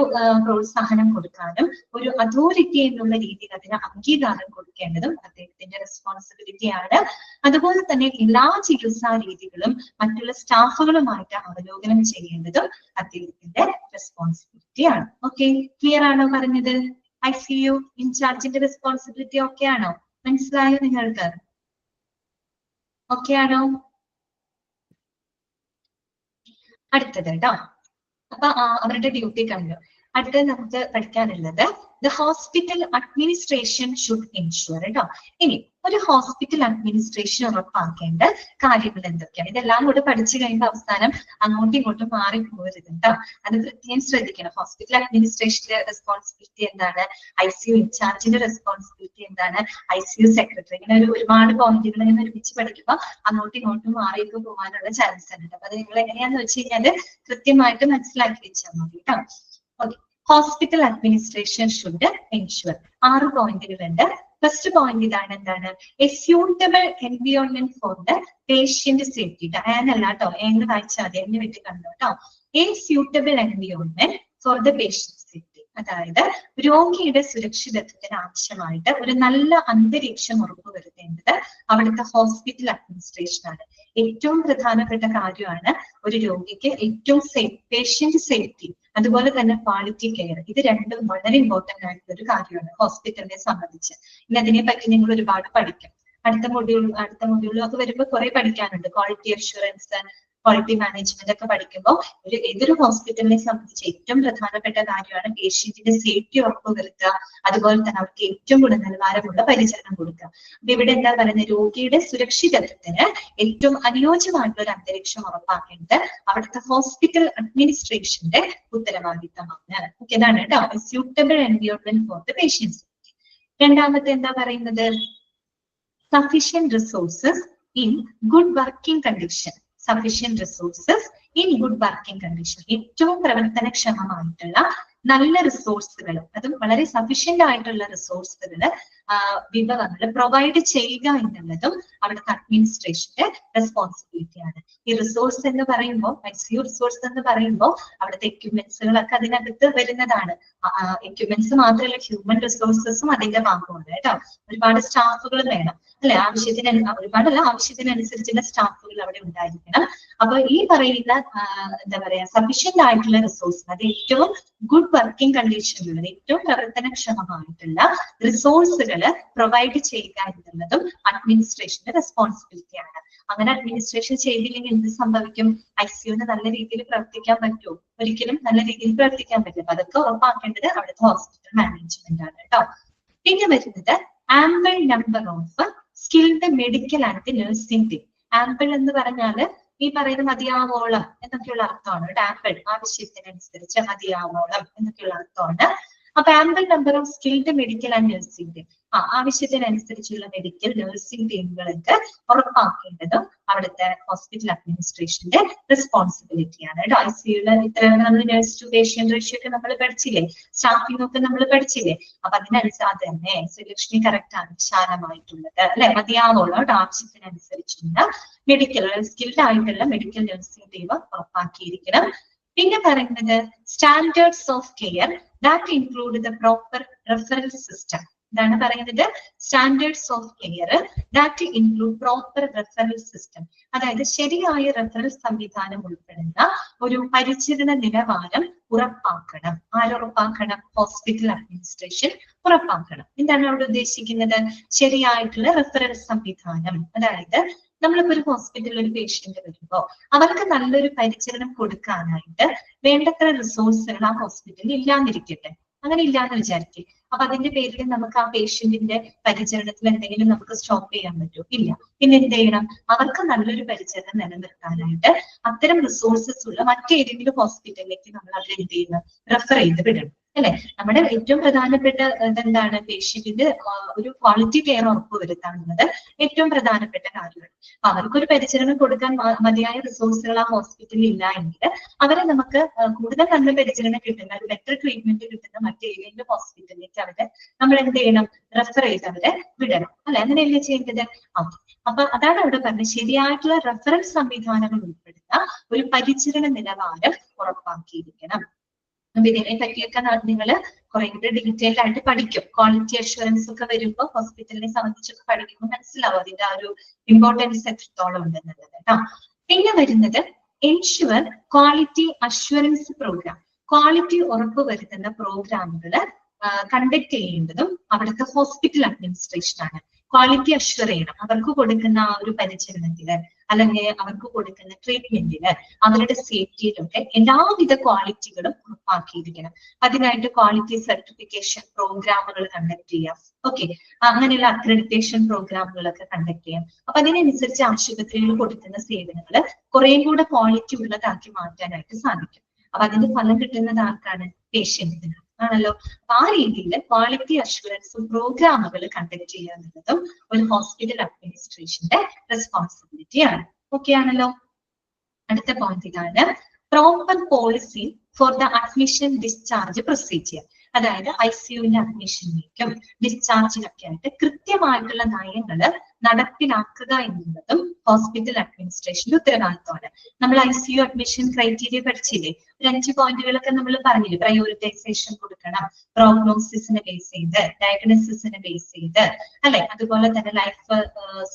പ്രോത്സാഹനം കൊടുക്കാനും ഒരു അതോറിറ്റി എന്നുള്ള രീതിയിൽ അതിന് അംഗീകാരം കൊടുക്കേണ്ടതും അദ്ദേഹത്തിന്റെ റെസ്പോൺസിബിലിറ്റിയാണ്. അതുപോലെ തന്നെ എല്ലാ ചികിത്സാ രീതികളും മറ്റുള്ള സ്റ്റാഫുകളുമായിട്ട് അവലോകനം ചെയ്യേണ്ടതും അദ്ദേഹത്തിന്റെ റെസ്പോൺസിബിലിറ്റിയാണ്. ഓക്കെ, ക്ലിയർ ആണോ പറഞ്ഞത്? ICU ഇൻചാർജിന്റെ റെസ്പോൺസിബിലിറ്റി ഓക്കെ ആണോ? മനസ്സിലായോ നിങ്ങൾക്ക്? ഓക്കെ ആണോ? അടുത്തത് കേട്ടോ. അപ്പൊ അവരുടെ ഡ്യൂട്ടി കണ്ടു. അടുത്തത് നമുക്ക് പഠിക്കാനുള്ളത് the hospital administration should ensure കേട്ടോ. ഇനി ഒരു ഹോസ്പിറ്റൽ അഡ്മിനിസ്ട്രേഷൻ ഉറപ്പാക്കേണ്ട കാര്യങ്ങൾ എന്തൊക്കെയാണ്? ഇതെല്ലാം കൂടെ പഠിച്ചു കഴിയുമ്പോൾ അവസാനം അങ്ങോട്ടും ഇങ്ങോട്ടും മാറിപ്പോകരുത് കേട്ടോ. അത് പ്രത്യേകം ശ്രദ്ധിക്കണം. ഹോസ്പിറ്റൽ അഡ്മിനിസ്ട്രേഷന്റെ റെസ്പോൺസിബിലിറ്റി എന്താണ്, ICU ഇൻചാർജിന്റെ റെസ്പോൺസിബിലിറ്റി എന്താണ്, ICU സെക്രട്ടറി, ഇങ്ങനെ ഒരുപാട് പോയിന്റുകൾ ഇങ്ങനെ ഒരുമിച്ച് പഠിക്കുമ്പോൾ അങ്ങോട്ടും ഇങ്ങോട്ടും മാറിയൊക്കെ പോകാനുള്ള ചാൻസ് ഉണ്ട്. അപ്പൊ അത് നിങ്ങൾ എങ്ങനെയാന്ന് വെച്ച് കഴിഞ്ഞാൽ കൃത്യമായിട്ട് മനസ്സിലാക്കി വെച്ചാൽ മതി കേട്ടോ. Okay, hospital administration should ensure. 6 പോയിന്റുകളുണ്ട്. ഫസ്റ്റ് പോയിന്റ് ഇതാണ്, എന്താണ്? A suitable environment for the patient safety. അല്ല കേട്ടോ, എന്ന് വായിച്ചാൽ മതി, എന്നെ വിട്ട് കണ്ടോ കേട്ടോ. A suitable environment for the patient safety, അതായത് രോഗിയുടെ സുരക്ഷിതത്വത്തിന് ആവശ്യമായിട്ട് ഒരു നല്ല അന്തരീക്ഷം ഉറപ്പുവരുത്തേണ്ടത് അവിടുത്തെ ഹോസ്പിറ്റൽ അഡ്മിനിസ്ട്രേഷൻ ആണ്. ഏറ്റവും പ്രധാനപ്പെട്ട കാര്യമാണ് ഒരു രോഗിക്ക് ഏറ്റവും സേഫ്, പേഷ്യന്റ് സേഫ്റ്റി, അതുപോലെ തന്നെ ക്വാളിറ്റി കെയർ. ഇത് രണ്ടും വളരെ ഇമ്പോർട്ടന്റ് ആയിട്ടുള്ള ഒരു കാര്യമാണ് ഹോസ്പിറ്റലിനെ സംബന്ധിച്ച്. ഇനി അതിനെ പറ്റി നിങ്ങൾ ഒരുപാട് പഠിക്കും. അടുത്ത മൊഡ്യൂളിലൊക്കെ വരുമ്പോൾ കുറെ പഠിക്കാനുണ്ട്. ക്വാളിറ്റി അഷ്വറൻസ്, ക്വാളിറ്റി മാനേജ്മെന്റ് ഒക്കെ പഠിക്കുമ്പോൾ ഏതൊരു ഹോസ്പിറ്റലിനെ സംബന്ധിച്ച് ഏറ്റവും പ്രധാനപ്പെട്ട കാര്യമാണ് പേഷ്യന്റിന്റെ സേഫ്റ്റി ഉറപ്പുവരുത്തുക, അതുപോലെ തന്നെ അവർക്ക് ഏറ്റവും ഗുണനിലവാരമുള്ള പരിചരണം കൊടുക്കുക. അപ്പൊ ഇവിടെ എന്താ പറയുന്നത്, രോഗിയുടെ സുരക്ഷിതത്വത്തിന് ഏറ്റവും അനുയോജ്യമായിട്ടുള്ള ഒരു അന്തരീക്ഷം ഉറപ്പാക്കേണ്ടത് അവിടുത്തെ ഹോസ്പിറ്റൽ അഡ്മിനിസ്ട്രേഷന്റെ ഉത്തരവാദിത്തമാണ്. ഓക്കെ, ഇതാണ് കേട്ടോ, suitable environment for the patients. രണ്ടാമത്തെ എന്താ പറയുന്നത്, sufficient resources in good working condition. Sufficient resources in good working condition. ഏറ്റവും പ്രവർത്തനക്ഷമമായിട്ടുള്ള നല്ല റിസോഴ്സുകൾ, അതും വളരെ സഫിഷ്യന്റ് ആയിട്ടുള്ള റിസോഴ്സുകൾ, വിഭവങ്ങൾ പ്രൊവൈഡ് ചെയ്യുക എന്നുള്ളതും അവിടുത്തെ അഡ്മിനിസ്ട്രേഷന്റെ റെസ്പോൺസിബിലിറ്റിയാണ്. ഈ റിസോഴ്സ് എന്ന് പറയുമ്പോൾ, ICU റിസോഴ്സ് എന്ന് പറയുമ്പോൾ അവിടുത്തെ എക്യുപ്മെന്റ്സുകളൊക്കെ അതിനകത്ത് വരുന്നതാണ്. എക്യുപ്മെന്റ്സ് മാത്രമല്ല, ഹ്യൂമൻ റിസോഴ്സസും അതിന്റെ ഭാഗമാണ് കേട്ടോ. ഒരുപാട് സ്റ്റാഫുകൾ വേണം അല്ലെ, ആവശ്യത്തിനനുസരിച്ചുള്ള സ്റ്റാഫുകൾ അവിടെ ഉണ്ടായിരിക്കണം. അപ്പൊ ഈ പറയുന്ന എന്താ പറയാ, സഫിഷ്യന്റ് ആയിട്ടുള്ള റിസോഴ്സ്, അത് ഏറ്റവും ഗുഡ് വർക്കിംഗ് കണ്ടീഷനിലുള്ള ഏറ്റവും പ്രവർത്തനക്ഷമമായിട്ടുള്ള റിസോഴ്സുകൾ പ്രൊവൈഡ് ചെയ്യുക എന്നുള്ളതും അഡ്മിനിസ്ട്രേഷന്റെ റെസ്പോൺസിബിലിറ്റിയാണ്. അങ്ങനെ അഡ്മിനിസ്ട്രേഷൻ ചെയ്തില്ലെങ്കിൽ എന്ത് സംഭവിക്കും? ICUന് നല്ല രീതിയിൽ പ്രവർത്തിക്കാൻ പറ്റുമോ? ഒരിക്കലും നല്ല രീതിയിൽ പ്രവർത്തിക്കാൻ പറ്റില്ല. അപ്പൊ അതൊക്കെ ഉറപ്പാക്കേണ്ടത് അവിടുത്തെ ഹോസ്പിറ്റൽ മാനേജ്മെന്റ് ആണ് കേട്ടോ. പിന്നെ വരുന്നത് ample number of skilled medical and nursing team. Ample എന്ന് പറഞ്ഞാല് ഈ പറയുന്ന മതിയാവോളം എന്നൊക്കെയുള്ള അർത്ഥമാണ്. ആംബിൾ ആവശ്യത്തിനനുസരിച്ച് മതിയാവോളം എന്നൊക്കെയുള്ള അർത്ഥമാണ്. അപ്പൊ ample number of skilled medical and nursing team, ആവശ്യത്തിനനുസരിച്ചുള്ള മെഡിക്കൽ നഴ്സിംഗ് ടീമുകളൊക്കെ ഉറപ്പാക്കേണ്ടതും അവിടുത്തെ ഹോസ്പിറ്റൽ അഡ്മിനിസ്ട്രേഷന്റെ റെസ്പോൺസിബിലിറ്റിയാണ് കേട്ടോ. ICUല് ഇത്ര നമ്മൾ നഴ്സ് ടു പേഷ്യന്റ് റേഷ്യോ ഒക്കെ നമ്മൾ പഠിച്ചില്ലേ, സ്റ്റാഫിംഗ് ഒക്കെ നമ്മൾ പഠിച്ചില്ലേ. അപ്പൊ അതിനനുസരിച്ച് തന്നെ ശ്രീലക്ഷ്മി കറക്റ്റ് ആണ്, വിശാലമായിട്ടുള്ളത് അല്ലെ, മതിയാവോളം ആവശ്യത്തിനനുസരിച്ചുള്ള മെഡിക്കൽ സ്കിൽഡ് ആയിട്ടുള്ള മെഡിക്കൽ നഴ്സിംഗ് ടീം ഉറപ്പാക്കിയിരിക്കണം. പിന്നെ പറയുന്നത് standards of care that include the proper referral system. ഇതാണ് പറയുന്നത്, standards of care that include proper referral system. അതായത് ശരിയായ റെഫറൽ സംവിധാനം ഉൾപ്പെടുന്ന ഒരു പരിചരണ നിലവാരം ഉറപ്പാക്കണം. ആരുറപ്പാക്കണം? ഹോസ്പിറ്റൽ അഡ്മിനിസ്ട്രേഷൻ ഉറപ്പാക്കണം. എന്താണ് അവിടെ ഉദ്ദേശിക്കുന്നത്? ശരിയായിട്ടുള്ള റെഫറൽ സംവിധാനം. അതായത് നമ്മളിപ്പോ ഒരു ഹോസ്പിറ്റലിൽ ഒരു പേഷ്യന്റ് വരുമ്പോ അവർക്ക് നല്ലൊരു പരിചരണം കൊടുക്കാനായിട്ട് വേണ്ടത്ര റിസോഴ്സുകൾ ആ ഹോസ്പിറ്റലിൽ ഇല്ലാന്നിരിക്കട്ടെ, അങ്ങനെ ഇല്ലാന്ന് വിചാരിക്കും. അപ്പൊ അതിന്റെ പേരിൽ നമുക്ക് ആ പേഷ്യന്റിന്റെ പരിചരണത്തിൽ എന്തെങ്കിലും നമുക്ക് സ്റ്റോപ്പ് ചെയ്യാൻ പറ്റുമോ? ഇല്ല. പിന്നെ എന്ത് ചെയ്യണം? അവർക്ക് നല്ലൊരു പരിചരണം നിലനിർത്താനായിട്ട് അത്തരം റിസോഴ്സസ് ഉള്ള മറ്റേതെങ്കിലും ഹോസ്പിറ്റലിലേക്ക് നമ്മൾ അവരെ എന്ത് ചെയ്യുന്നു? റെഫർ ചെയ്ത് വിടണം അല്ലെ. നമ്മുടെ ഏറ്റവും പ്രധാനപ്പെട്ട ഇതെന്താണ്? പേഷ്യന്റിന് ഒരു ക്വാളിറ്റി കെയർ ഉറപ്പുവരുത്താനുള്ളത് ഏറ്റവും പ്രധാനപ്പെട്ട കാര്യമാണ്. അപ്പൊ അവർക്കൊരു പരിചരണം കൊടുക്കാൻ മതിയായ റിസോഴ്സുകൾ ആ ഹോസ്പിറ്റലിൽ ഇല്ല എങ്കിൽ അവരെ നമുക്ക് കൂടുതൽ നല്ല പരിചരണം കിട്ടുന്ന, ഒരു ബെറ്റർ ട്രീറ്റ്മെന്റ് കിട്ടുന്ന മറ്റേതെങ്കിലും ഹോസ്പിറ്റലിലേക്ക് അവരെ നമ്മൾ എന്ത് ചെയ്യണം? റെഫർ ചെയ്ത് അവരെ വിടണം അല്ലെ. അങ്ങനെയല്ലേ ചെയ്യേണ്ടത്? അപ്പൊ അതാണ് അവിടെ പറഞ്ഞത്, ശരിയായിട്ടുള്ള റെഫറൽ സംവിധാനങ്ങൾ ഉൾപ്പെടുന്ന ഒരു പരിചരണ നിലവാരം ഉറപ്പാക്കിയിരിക്കണം. അപ്പൊ ഇതിനെ പറ്റിയൊക്കെ നിങ്ങൾ കുറെ കൂടെ ഡീറ്റെയിൽഡ് ആയിട്ട് പഠിക്കും. ക്വാളിറ്റി അഷ്വറൻസ് ഒക്കെ വരുമ്പോൾ ഹോസ്പിറ്റലിനെ സംബന്ധിച്ചൊക്കെ പഠിക്കുമ്പോൾ മനസ്സിലാവും അതിന്റെ ആ ഒരു ഇമ്പോർട്ടൻസ് എത്രത്തോളം ഉണ്ടെന്നുള്ളത് കേട്ടോ. പിന്നെ വരുന്നത് ensure quality assurance program. Quality ഉറപ്പുവരുത്തുന്ന പ്രോഗ്രാമുകൾ കണ്ടക്ട് ചെയ്യേണ്ടതും അവിടുത്തെ ഹോസ്പിറ്റൽ അഡ്മിനിസ്ട്രേഷൻ ആണ്. ക്വാളിറ്റി അഷ്വർ ചെയ്യണം. അവർക്ക് കൊടുക്കുന്ന ആ ഒരു പരിചരണത്തില് അല്ലെങ്കിൽ അവർക്ക് കൊടുക്കുന്ന ട്രീറ്റ്മെന്റില് അവരുടെ സേഫ്റ്റിയിലൊക്കെ എല്ലാവിധ ക്വാളിറ്റികളും ഉറപ്പാക്കിയിരിക്കണം. അതിനായിട്ട് ക്വാളിറ്റി സർട്ടിഫിക്കേഷൻ പ്രോഗ്രാമുകൾ കണ്ടക്ട് ചെയ്യാം. ഓക്കെ, അങ്ങനെയുള്ള അക്രഡിറ്റേഷൻ പ്രോഗ്രാമുകളൊക്കെ കണ്ടക്ട് ചെയ്യാം. അപ്പൊ അതിനനുസരിച്ച് ആശുപത്രികൾ കൊടുക്കുന്ന സേവനങ്ങൾ കുറേയും കൂടെ ക്വാളിറ്റി ഉള്ളതാക്കി മാറ്റാനായിട്ട് സാധിക്കും. അപ്പൊ അതിന്റെ ഫലം കിട്ടുന്നത് ആർക്കാണ്? പേഷ്യൻസിന് ആണല്ലോ. അപ്പൊ ആ രീതിയിൽ ക്വാളിറ്റി അഷ്വറൻസ് പ്രോഗ്രാമുകൾ കണ്ടക്ട് ചെയ്യുക എന്നുള്ളതും ഒരു ഹോസ്പിറ്റൽ അഡ്മിനിസ്ട്രേഷന്റെ റെസ്പോൺസിബിലിറ്റി ആണ്. ഓക്കെ ആണല്ലോ. അടുത്ത പോയിന്റ് ഇതാണ്, proper policy for the admission discharge procedure. അതായത് ICUവിന്റെ അഡ്മിഷനിലേക്കും ഡിസ്ചാർജിനൊക്കെ ആയിട്ട് കൃത്യമായിട്ടുള്ള നയങ്ങള് നടപ്പിലാക്കുക എന്നുള്ളതും ഹോസ്പിറ്റൽ അഡ്മിനിസ്ട്രേഷന്റെ ഉത്തരവാദിത്തമാണ്. നമ്മൾ ICU അഡ്മിഷൻ ക്രൈറ്റീരിയ പഠിച്ചില്ലേ? ഒരു 5 പോയിന്റുകളൊക്കെ നമ്മൾ പറഞ്ഞില്ലേ. പ്രയോറിറ്റൈസേഷൻ കൊടുക്കണം, പ്രോഗ്നോസിസിനെ ബേസ് ചെയ്ത്, ഡയഗ്നോസിസിനെ ബേസ് ചെയ്ത്, അല്ലെ? അതുപോലെ തന്നെ ലൈഫ്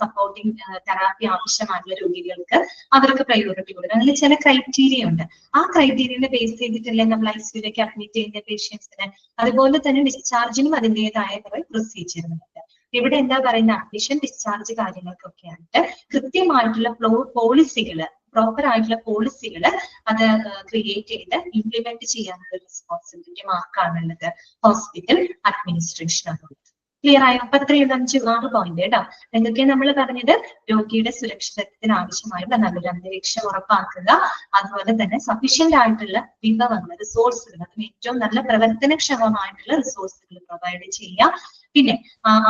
സപ്പോർട്ടിംഗ് തെറാപ്പി ആവശ്യമായിട്ടുള്ള രോഗികൾക്ക് അവർക്ക് പ്രയോറിറ്റി കൊടുക്കണം. അങ്ങനെ ചില ക്രൈറ്റീരിയ ഉണ്ട്. ആ ക്രൈറ്റീരിയനെ ബേസ് ചെയ്തിട്ടല്ലേ നമ്മൾ ICUലേക്ക് അഡ്മിറ്റ് ചെയ്യുന്ന പേഷ്യൻസിന്. അതുപോലെ തന്നെ ഡിസ്ചാർജിനും അതിൻ്റെതായ കുറെ പ്രൊസീജിയറുകളുണ്ട്. ഇവിടെ എന്താ പറയുന്ന, അഡ്മിഷൻ ഡിസ്ചാർജ് കാര്യങ്ങൾക്കൊക്കെ ആയിട്ട് കൃത്യമായിട്ടുള്ള പോളിസികള്, പ്രോപ്പർ ആയിട്ടുള്ള പോളിസികള് അത് ക്രിയേറ്റ് ചെയ്ത് ഇംപ്ലിമെന്റ് ചെയ്യാനുള്ള റെസ്പോൺസിബിലിറ്റി ആർക്കാണുള്ളത്? ഹോസ്പിറ്റൽ അഡ്മിനിസ്ട്രേഷനാണുള്ളത്. ക്ലിയർ ആയോ? അപ്പൊ 6 പോയിന്റ് കേട്ടോ. എന്തൊക്കെയാ നമ്മൾ പറഞ്ഞത്? രോഗിയുടെ സുരക്ഷിതത്വത്തിന് ആവശ്യമായുള്ള നല്ലൊരു അന്തരീക്ഷം ഉറപ്പാക്കുക, അതുപോലെ തന്നെ സഫീഷ്യന്റ് ആയിട്ടുള്ള വിഭവങ്ങൾ, റിസോഴ്സുകൾ, അതും ഏറ്റവും നല്ല പ്രവർത്തനക്ഷമമായിട്ടുള്ള റിസോഴ്സുകൾ പ്രൊവൈഡ് ചെയ്യുക. പിന്നെ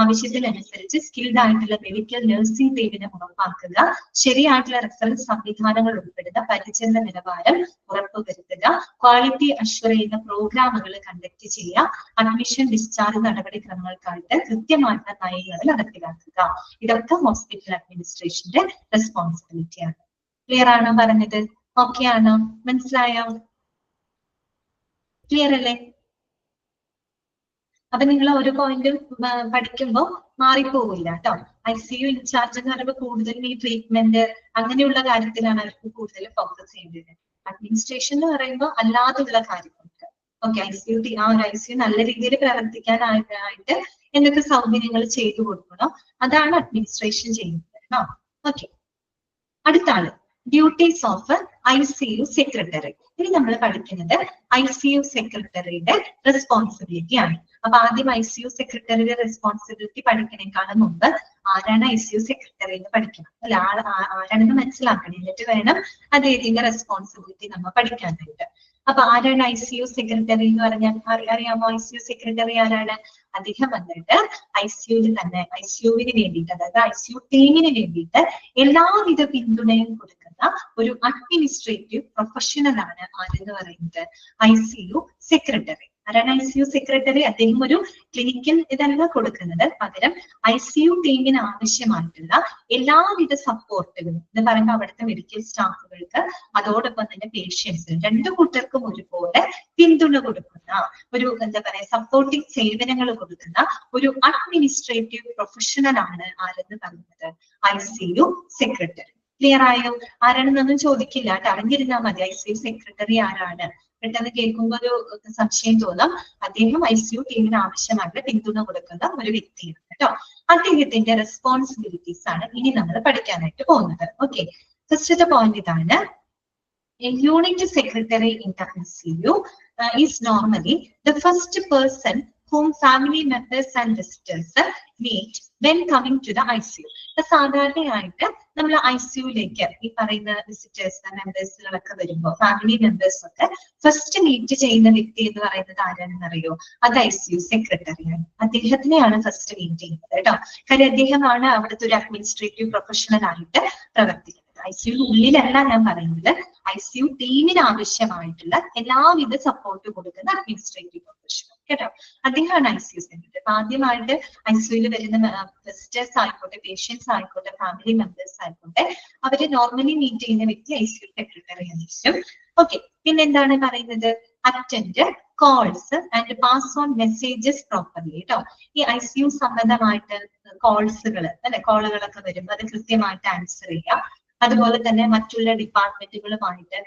ആവശ്യത്തിനനുസരിച്ച് സ്കിൽഡ് ആയിട്ടുള്ള മെഡിക്കൽ നഴ്സിംഗ് ടീമിനെ ഉറപ്പാക്കുക, ശരിയായിട്ടുള്ള റെഫറൻസ് സംവിധാനങ്ങൾ ഉൾപ്പെടുന്ന പരിചരണ നിലവാരം ഉറപ്പുവരുത്തുക, ക്വാളിറ്റി അഷ്വർ ചെയ്യുന്ന പ്രോഗ്രാമുകൾ കണ്ടക്ട് ചെയ്യുക, അഡ്മിഷൻ ഡിസ്ചാർജ് നടപടിക്രമങ്ങൾക്കായിട്ട് കൃത്യമായിട്ടുള്ള നയങ്ങൾ നടപ്പിലാക്കുക. ഇതൊക്കെ ഹോസ്പിറ്റൽ അഡ്മിനിസ്ട്രേഷന്റെ റെസ്പോൺസിബിലിറ്റിയാണ്. ക്ലിയർ ആണോ പറഞ്ഞത്? ഓക്കെ ആണോ? മനസ്സിലായോ? ക്ലിയർ അല്ലേ? അപ്പൊ നിങ്ങൾ ഒരു പോയിന്റ് പഠിക്കുമ്പോൾ മാറിപ്പോവില്ല കേട്ടോ. ICU ഇൻചാർജ് എന്ന് പറയുമ്പോൾ കൂടുതലും ഈ ട്രീറ്റ്മെന്റ് അങ്ങനെയുള്ള കാര്യത്തിലാണ് അവർക്ക് കൂടുതൽ ഫോക്കസ് ചെയ്യേണ്ടത്. അഡ്മിനിസ്ട്രേഷൻ എന്ന് പറയുമ്പോൾ അല്ലാതുള്ള കാര്യങ്ങൾക്ക് ഓക്കെ ICU നല്ല രീതിയിൽ പ്രവർത്തിക്കാനായിട്ട് എന്തൊക്കെ സൗകര്യങ്ങൾ ചെയ്തു കൊടുക്കണോ അതാണ് അഡ്മിനിസ്ട്രേഷൻ ചെയ്യുന്നത് കേട്ടോ. ഓക്കെ, അടുത്ത ആള് ഡ്യൂട്ടീസ് ഓഫ് ICU സെക്രട്ടറി. ഇനി നമ്മൾ പഠിക്കുന്നത് ICU സെക്രട്ടറിയുടെ റെസ്പോൺസിബിലിറ്റി ആണ്. അപ്പൊ ആദ്യം ICU സെക്രട്ടറിയുടെ റെസ്പോൺസിബിലിറ്റി പഠിക്കണേക്കാളും മുമ്പ് ആരാണ് ICU സെക്രട്ടറി എന്ന് പഠിക്കണം അല്ല, ആരാണെന്ന് മനസ്സിലാക്കണം. എന്നിട്ട് വേണം അദ്ദേഹത്തിന്റെ റെസ്പോൺസിബിലിറ്റി നമ്മൾ പഠിക്കാനായിട്ട്. അപ്പൊ ആരാണ് ICU സെക്രട്ടറി എന്ന് പറഞ്ഞാൽ അറിയാമോ? ICU സെക്രട്ടറി ആരാണ്? അദ്ദേഹം വന്നിട്ട് ICUവിൽ തന്നെ ICUവിന് വേണ്ടിയിട്ട്, അതായത് ICU ടീമിന് വേണ്ടിയിട്ട് എല്ലാവിധ പിന്തുണയും കൊടുക്കുന്ന ഒരു അഡ്മിനിസ്ട്രേറ്റീവ് പ്രൊഫഷണൽ ആണ് ആരെന്ന് പറയുന്നത് ICU സെക്രട്ടറി. ആരാണ് ICU സെക്രട്ടറി? അദ്ദേഹം ഒരു ക്ലിനിക്കൽ ഇതല്ല കൊടുക്കുന്നത്, പകരം ICU ടീമിന് ആവശ്യമായിട്ടുള്ള എല്ലാവിധ സപ്പോർട്ടുകളും എന്ന് പറയുമ്പോൾ അവിടുത്തെ മെഡിക്കൽ സ്റ്റാഫുകൾക്ക് അതോടൊപ്പം തന്നെ പേഷ്യൻസിന് രണ്ടു കൂട്ടർക്കും ഒരുപോലെ പിന്തുണ കൊടുക്കുന്ന ഒരു എന്താ പറയാ സപ്പോർട്ടിംഗ് സേവനങ്ങൾ കൊടുക്കുന്ന ഒരു അഡ്മിനിസ്ട്രേറ്റീവ് പ്രൊഫഷണൽ ആണ് ആരെന്ന് പറയുന്നത് ICU സെക്രട്ടറി. ക്ലിയർ ആയോ? ആരാണെന്നൊന്നും ചോദിക്കില്ല കേട്ടോ, അറിഞ്ഞിരുന്നാൽ മതി ICU സെക്രട്ടറി ആരാണ്. പെട്ടെന്ന് കേൾക്കുമ്പോൾ ഒരു സംശയം തോന്നാം. അദ്ദേഹം ICU ടീമിന് ആവശ്യമായിട്ട് പിന്തുണ കൊടുക്കുന്ന ഒരു വ്യക്തിയാണ് കേട്ടോ. അദ്ദേഹത്തിന്റെ റെസ്പോൺസിബിലിറ്റീസ് ആണ് ഇനി നമ്മൾ പഠിക്കാനായിട്ട് പോകുന്നത്. ഓക്കെ, ഫസ്റ്റത്തെ പോയിന്റ് ഇതാണ്. A unit secretary in the ICU is normally the first person whom family members and visitors meet when coming to the ICU. സാധാരണയായിട്ട് നമ്മൾ ICUലേക്ക് ഈ പറയുന്ന വിസിറ്റേഴ്സ് മെമ്പേഴ്സുകളൊക്കെ വരുമ്പോൾ ഫാമിലി മെമ്പേഴ്സ് ഒക്കെ ഫസ്റ്റ് മീറ്റ് ചെയ്യുന്ന വ്യക്തി എന്ന് പറയുന്നത് ആരാണെന്ന് അറിയോ? അത് ICU സെക്രട്ടറിയാണ്. അദ്ദേഹത്തിനെയാണ് ഫസ്റ്റ് മീറ്റ് ചെയ്യുന്നത് കേട്ടോ. കാര്യം അദ്ദേഹമാണ് അവിടുത്തെ ഒരു അഡ്മിനിസ്ട്രേറ്റീവ് പ്രൊഫഷണൽ ആയിട്ട് പ്രവർത്തിക്കുന്നത്. ICU ഉള്ളിലല്ല ഞാൻ പറയുന്നത്, ICU ടീമിന് ആവശ്യമായിട്ടുള്ള എല്ലാവിധ സപ്പോർട്ട് കൊടുക്കുന്ന അഡ്മിനിസ്ട്രേറ്റീവ് പ്രൊഫഷണൽ കേട്ടോ. അദ്ദേഹമാണ് ICU സെക്രട്ടറി. അപ്പൊ ആദ്യമായിട്ട് ICUയിൽ വരുന്ന വിസിറ്റേഴ്സ് ആയിക്കോട്ടെ, പേഷ്യൻസ് ആയിക്കോട്ടെ, ഫാമിലി മെമ്പേഴ്സ് ആയിക്കോട്ടെ, അവര് നോർമലി മീറ്റ് ചെയ്യുന്ന വ്യക്തി ICU സെക്രട്ടറി ആയിരിക്കും. ഓക്കെ, പിന്നെ എന്താണ് പറയുന്നത്? Attend calls and pass on messages properly കേട്ടോ. ഈ ICU സംബന്ധമായിട്ട് കോൾസുകൾ അല്ലെ, കോളുകളൊക്കെ വരുമ്പോൾ അത് കൃത്യമായിട്ട് ആൻസർ ചെയ്യുക. അതുപോലെ തന്നെ മറ്റുള്ള ഡിപ്പാർട്ട്മെന്റുകളുമായിട്ട്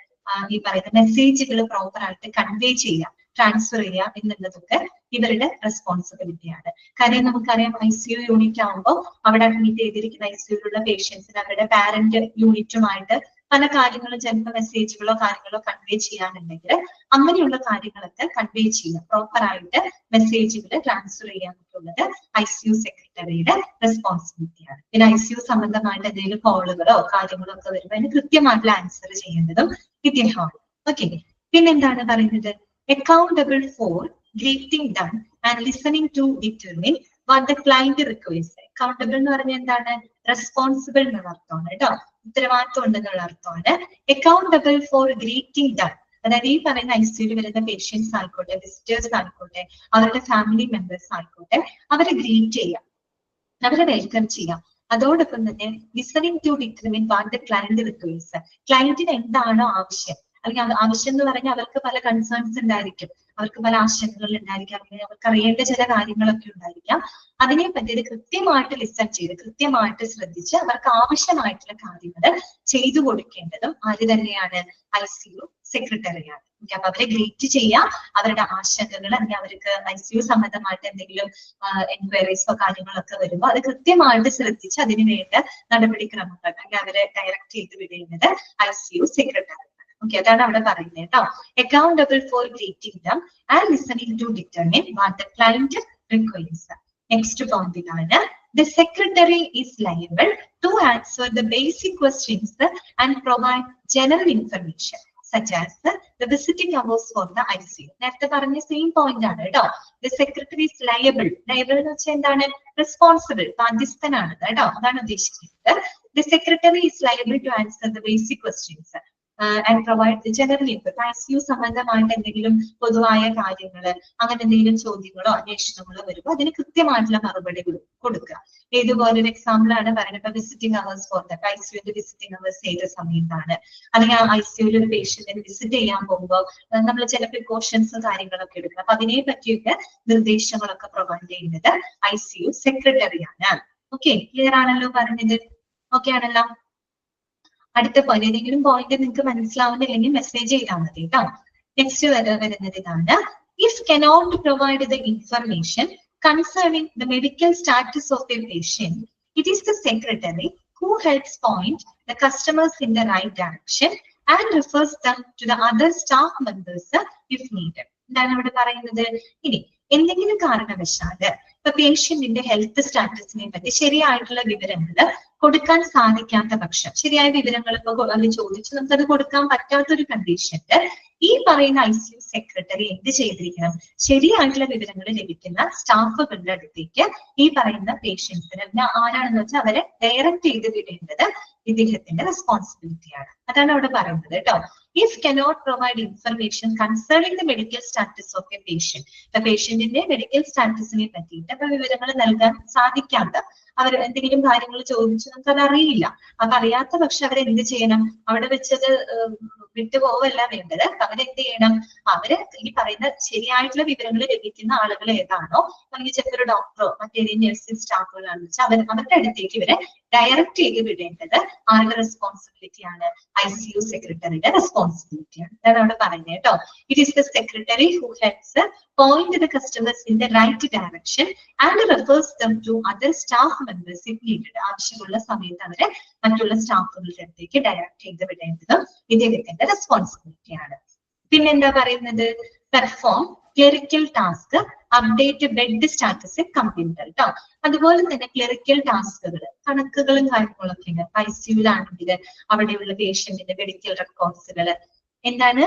ഈ പറയുന്ന മെസ്സേജുകൾ പ്രോപ്പർ ആയിട്ട് കൺവേ ചെയ്യുക, ട്രാൻസ്ഫർ ചെയ്യുക എന്നുള്ളതൊക്കെ ഇവരുടെ റെസ്പോൺസിബിലിറ്റിയാണ്. കാര്യം നമുക്കറിയാം ICU യൂണിറ്റ് ആകുമ്പോൾ അവിടെ അഡ്മിറ്റ് ചെയ്തിരിക്കുന്ന ICUയിലുള്ള പേഷ്യൻസിന് അവരുടെ പാരന്റ് യൂണിറ്റുമായിട്ട് പല കാര്യങ്ങളും ചിലപ്പോൾ മെസ്സേജുകളോ കാര്യങ്ങളോ കൺവേ ചെയ്യാനുണ്ടെങ്കിൽ അങ്ങനെയുള്ള കാര്യങ്ങളൊക്കെ കൺവേ ചെയ്യുക, പ്രോപ്പർ ആയിട്ട് മെസ്സേജുകൾ ട്രാൻസ്ഫർ ചെയ്യാനൊക്കെയുള്ളത് ICU സെക്രട്ടറിയുടെ റെസ്പോൺസിബിലിറ്റിയാണ്. പിന്നെ ICU സംബന്ധമായിട്ട് എന്തെങ്കിലും കോളുകളോ കാര്യങ്ങളോ ഒക്കെ വരുമ്പോൾ അതിന് കൃത്യമായിട്ടുള്ള ആൻസർ ചെയ്യേണ്ടതും ഇദ്ദേഹമാണ്. ഓക്കെ, പിന്നെന്താണ് പറയുന്നത്? Accountable four greeting done and listening to determine what the client requires. Accountable എന്ന് പറഞ്ഞാൽ എന്താണ്? റെസ്പോൺസിബിൾ എന്നുള്ള അർത്ഥമാണ് കേട്ടോ, ഉത്തരവാദിത്വം ഉണ്ടെന്നുള്ള അർത്ഥമാണ്. അക്കൗണ്ടബിൾ ഫോർ ഗ്രീറ്റിംഗ് ഡൺ, അതായത് ഈ പറയുന്ന ICUയിൽ വരുന്ന പേഷ്യൻസ് ആയിക്കോട്ടെ, വിസിറ്റേഴ്സ് ആയിക്കോട്ടെ, അവരുടെ ഫാമിലി മെമ്പേഴ്സ് ആയിക്കോട്ടെ, അവരെ ഗ്രീറ്റ് ചെയ്യാം, അവരെ വെൽക്കം ചെയ്യാം. അതോടൊപ്പം തന്നെ listening to determine what the client requires, ക്ലയന്റിന് എന്താണോ ആവശ്യം, അല്ലെങ്കിൽ ആവശ്യം എന്ന് പറഞ്ഞാൽ അവർക്ക് പല കൺസേൺസ് ഉണ്ടായിരിക്കും, അവർക്ക് പല ആശങ്കകൾ ഉണ്ടായിരിക്കാം, അല്ലെങ്കിൽ അവർക്ക് അറിയേണ്ട ചില കാര്യങ്ങളൊക്കെ ഉണ്ടായിരിക്കാം. അതിനെ പറ്റി കൃത്യമായിട്ട് ലിസൺ ചെയ്ത് കൃത്യമായിട്ട് ശ്രദ്ധിച്ച് അവർക്ക് ആവശ്യമായിട്ടുള്ള കാര്യങ്ങൾ ചെയ്തു കൊടുക്കേണ്ടതും ആര് തന്നെയാണ്? ICU സെക്രട്ടറിയാണ്. അപ്പൊ അവരെ ഗ്രേറ്റ് ചെയ്യാം, അവരുടെ ആശങ്കകൾ അല്ലെങ്കിൽ അവർക്ക് ICU സംബന്ധമായിട്ട് എന്തെങ്കിലും എൻക്വയറീസോ കാര്യങ്ങളൊക്കെ വരുമ്പോൾ അത് കൃത്യമായിട്ട് ശ്രദ്ധിച്ച് അതിന് വേണ്ട നടപടിക്രമങ്ങൾ അല്ലെങ്കിൽ അവരെ ഡയറക്റ്റ് ചെയ്ത് വിടേണ്ടത് ICU സെക്രട്ടറി. ഓക്കെ, അതാണ് അവിടെ പറയുന്നത് കേട്ടോ. Accountable for greeting them and listening to determine what the client requires. Next പോയിന്റിലാണ് the secretary is liable to answer the basic questions and provide general information such as the visiting hours for the ICU. നേരത്തെ പറഞ്ഞ same point ആണ് കേട്ടോ. The secretary is liable. Liable എന്ന് വെച്ചാൽ എന്താണ്? Responsible, ബാധ്യസ്ഥനാണ് കേട്ടോ, അതാണ് ഉദ്ദേശിക്കുന്നത്. The secretary is liable to answer the basic questions and provide the general information. ICU സംബന്ധമായിട്ട് എന്തെങ്കിലും പൊതുവായ കാര്യങ്ങള് അങ്ങനെ എന്തെങ്കിലും ചോദ്യങ്ങളോ അന്വേഷണങ്ങളോ വരുമ്പോൾ അതിന് കൃത്യമായിട്ടുള്ള മറുപടി കൊടുക്കുക. ഏതുപോലെ ഒരു എക്സാമ്പിൾ ആണ് പറയുന്നത്, ഇപ്പൊ വിസിറ്റിംഗ് അവേഴ്സ് ഫോർ ദ ICUവിന്റെ വിസിറ്റിംഗ് അവേഴ്സ് ഏത് സമയത്താണ്, അല്ലെങ്കിൽ ആ ICUവിൽ ഒരു പേഷ്യന്റിനെ വിസിറ്റ് ചെയ്യാൻ പോകുമ്പോൾ നമ്മൾ ചില പ്രിക്കോഷൻസും കാര്യങ്ങളൊക്കെ എടുക്കണം. അപ്പൊ അതിനെ പറ്റിയൊക്കെ നിർദ്ദേശങ്ങളൊക്കെ പ്രൊവൈഡ് ചെയ്യുന്നത് ICU സെക്രട്ടറിയാണ്. ഓക്കെ, ക്ലിയർ ആണല്ലോ പറഞ്ഞത്? ഓക്കെ ആണല്ലോ. അടുത്ത പോയിന്റ്, ഏതെങ്കിലും പോയിന്റ് നിങ്ങൾക്ക് മനസ്സിലാവുന്നില്ലെങ്കിൽ മെസ്സേജ് ചെയ്താൽ മതി കേട്ടോ. നെക്സ്റ്റ് വരുന്നത് ഇതാണ്. If cannot provide the information concerning the medical status of a patient, it is the secretary who helps point the customers in the right direction and refers them to the other staff members if needed. എന്താണ് ഇവിടെ പറയുന്നത്? ഇനി എന്തെങ്കിലും കാരണവശാല് ഇപ്പൊ പേഷ്യന്റിന്റെ health സ്റ്റാറ്റസിനെ പറ്റി ശരിയായിട്ടുള്ള വിവരങ്ങൾ കൊടുക്കാൻ സാധിക്കാത്ത പക്ഷം, ശരിയായ വിവരങ്ങൾ ഇപ്പൊ ചോദിച്ചു നമുക്കത് കൊടുക്കാൻ പറ്റാത്തൊരു കണ്ടീഷനില് ഈ പറയുന്ന ICU സെക്രട്ടറി എന്ത് ചെയ്തിരിക്കണം? ശരിയായിട്ടുള്ള വിവരങ്ങൾ ലഭിക്കുന്ന സ്റ്റാഫുകളുടെ അടുത്തേക്ക് ഈ പറയുന്ന പേഷ്യൻസിന് ആരാണെന്ന് വെച്ചാൽ അവരെ ഡയറക്റ്റ് ചെയ്ത് വിടേണ്ടത് ഇദ്ദേഹത്തിന്റെ റെസ്പോൺസിബിലിറ്റിയാണ്. അതാണ് അവിടെ പറയുന്നത് കേട്ടോ. If cannot provide information concerning the medical status of a patient, പേഷ്യന്റിന്റെ മെഡിക്കൽ സ്റ്റാറ്റസിനെ പറ്റിയിട്ട് അപ്പൊ വിവരങ്ങൾ നൽകാൻ സാധിക്കാത്ത, അവർ എന്തെങ്കിലും കാര്യങ്ങൾ ചോദിച്ചു നമുക്കത് അറിയില്ല, അത് അറിയാത്ത പക്ഷെ അവരെന്ത് ചെയ്യണം? അവിടെ വെച്ചത് വിട്ടുപോവല്ല വേണ്ടത്. അവരെന്ത് ചെയ്യണം? അവര് ഈ പറയുന്ന ശരിയായിട്ടുള്ള വിവരങ്ങൾ ലഭിക്കുന്ന ആളുകൾ ഏതാണോ, അല്ലെങ്കിൽ ചിലപ്പോൾ ഒരു ഡോക്ടറോ മറ്റേതെങ്കിലും നഴ്സിംഗ് സ്റ്റാഫുകളാണെന്ന് വെച്ചാൽ അവരുടെ അടുത്തേക്ക് ഇവരെ ഡയറക്റ്റ് ചെയ്ത് വിടേണ്ടത് ആരുടെ റെസ്പോൺസിബിലിറ്റിയാണ്? ICU സെക്രട്ടറിയുടെ റെസ്പോൺസിബിലിറ്റിയാണ്. അതാണ് അവിടെ പറയുന്നത് കേട്ടോ. It is the secretary who helps point the customers in the right direction and refers them to other staff members if needed. ആവശ്യമുള്ള സമയത്ത് അവരെ മറ്റുള്ള സ്റ്റാഫുകളുടെ അടുത്തേക്ക് ഡയറക്റ്റ് ചെയ്ത് വിടേണ്ടത് ഇദ്ദേഹത്തിന്റെ റെസ്പോൺസിബിലിറ്റിയാണ്. പിന്നെന്താ പറയുന്നത്? Perform clerical task, update bed status computer കേട്ടോ. അതുപോലെ തന്നെ ക്ലറിക്കൽ ടാസ്കുകൾ, കണക്കുകളും കാര്യങ്ങളൊക്കെ ഉണ്ട്. ICUവിലാണെങ്കിൽ അവിടെയുള്ള പേഷ്യന്റിന്റെ മെഡിക്കൽ റെക്കോർഡ്സുകൾ എന്താണ്?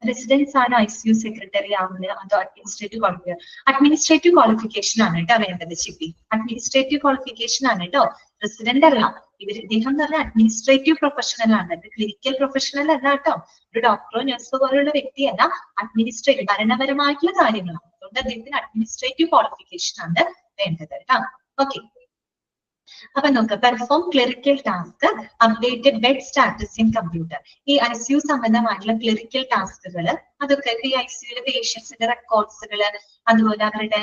റെസിഡൻസ് ആണ് ICU സെക്രട്ടറി ആവുന്നത്, അതോ അഡ്മിനിസ്ട്രേറ്റീവ് ക്വാളിഫിക്കേഷൻ ആണ് കേട്ടോ വേണ്ടത്. ചിപ്പി അഡ്മിനിസ്ട്രേറ്റീവ് ക്വാളിഫിക്കേഷൻ ആണ് കേട്ടോ, റെസിഡന്റ് അല്ല. ഇദ്ദേഹം എന്ന് പറഞ്ഞാൽ അഡ്മിനിസ്ട്രേറ്റീവ് പ്രൊഫഷണൽ ആണ്, ക്ലിനിക്കൽ പ്രൊഫഷണൽ അല്ല കേട്ടോ. ഒരു ഡോക്ടറോ നഴ്സോ പോലുള്ള വ്യക്തിയല്ല, അഡ്മിനിസ്ട്രേറ്റീവ് ഭരണപരമായിട്ടുള്ള കാര്യങ്ങളാണ്. അതുകൊണ്ട് അദ്ദേഹത്തിന് അഡ്മിനിസ്ട്രേറ്റീവ് ക്വാളിഫിക്കേഷൻ ആണ് വേണ്ടത് കേട്ടോ. ഓക്കെ, അപ്പൊ നോക്ക്, perform clerical task, updated bed status in computer. ഈ ICU സംബന്ധമായിട്ടുള്ള ക്ലറിക്കൽ ടാസ്കുകൾ, അതൊക്കെ ഈ ICUയിലെ പേഷ്യൻസിന്റെ റെക്കോർഡ്സുകള്, അതുപോലെ അവരുടെ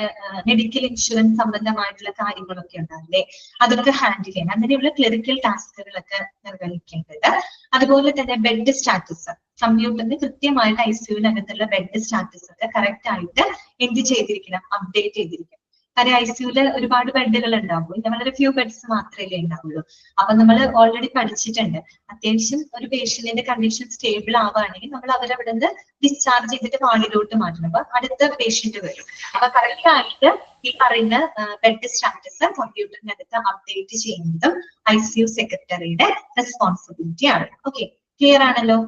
മെഡിക്കൽ ഇൻഷുറൻസ് സംബന്ധമായിട്ടുള്ള കാര്യങ്ങളൊക്കെ ഉണ്ടാവില്ലേ, അതൊക്കെ ഹാൻഡിൽ ചെയ്യണം. അങ്ങനെയുള്ള ക്ലറിക്കൽ ടാസ്കുകളൊക്കെ നിർവഹിക്കേണ്ടത്. അതുപോലെ തന്നെ ബെഡ് സ്റ്റാറ്റസ്, കമ്പ്യൂട്ടറിന് കൃത്യമായിട്ട് ICUവിനകത്തുള്ള ബെഡ് സ്റ്റാറ്റസ് ഒക്കെ കറക്റ്റ് ആയിട്ട് എന്ത് ചെയ്തിരിക്കണം, അപ്ഡേറ്റ് ചെയ്തിരിക്കണം. കാര്യം ICUല് ഒരുപാട് ബെഡുകൾ ഉണ്ടാവും, ഇങ്ങനെ വളരെ ഫ്യൂ ബെഡ്സ് മാത്രമേ ഉണ്ടാവുള്ളൂ. അപ്പൊ നമ്മൾ ഓൾറെഡി പഠിച്ചിട്ടുണ്ട്, അത്യാവശ്യം ഒരു പേഷ്യന്റിന്റെ കണ്ടീഷൻ സ്റ്റേബിൾ ആവുകയാണെങ്കിൽ നമ്മൾ അവരവിടെ നിന്ന് ഡിസ്ചാർജ് ചെയ്തിട്ട് വാർഡിലോട്ട് മാറ്റണം. അപ്പൊ അടുത്ത പേഷ്യന്റ് വരും. അപ്പൊ കറക്റ്റ് ആയിട്ട് ഈ പറയുന്ന ബെഡ് സ്റ്റാറ്റസ് കമ്പ്യൂട്ടറിനകത്ത് അപ്ഡേറ്റ് ചെയ്യുന്നതും ICU സെക്രട്ടറിയുടെ റെസ്പോൺസിബിലിറ്റി ആണ്. ഓക്കെ, ക്ലിയർ ആണല്ലോ.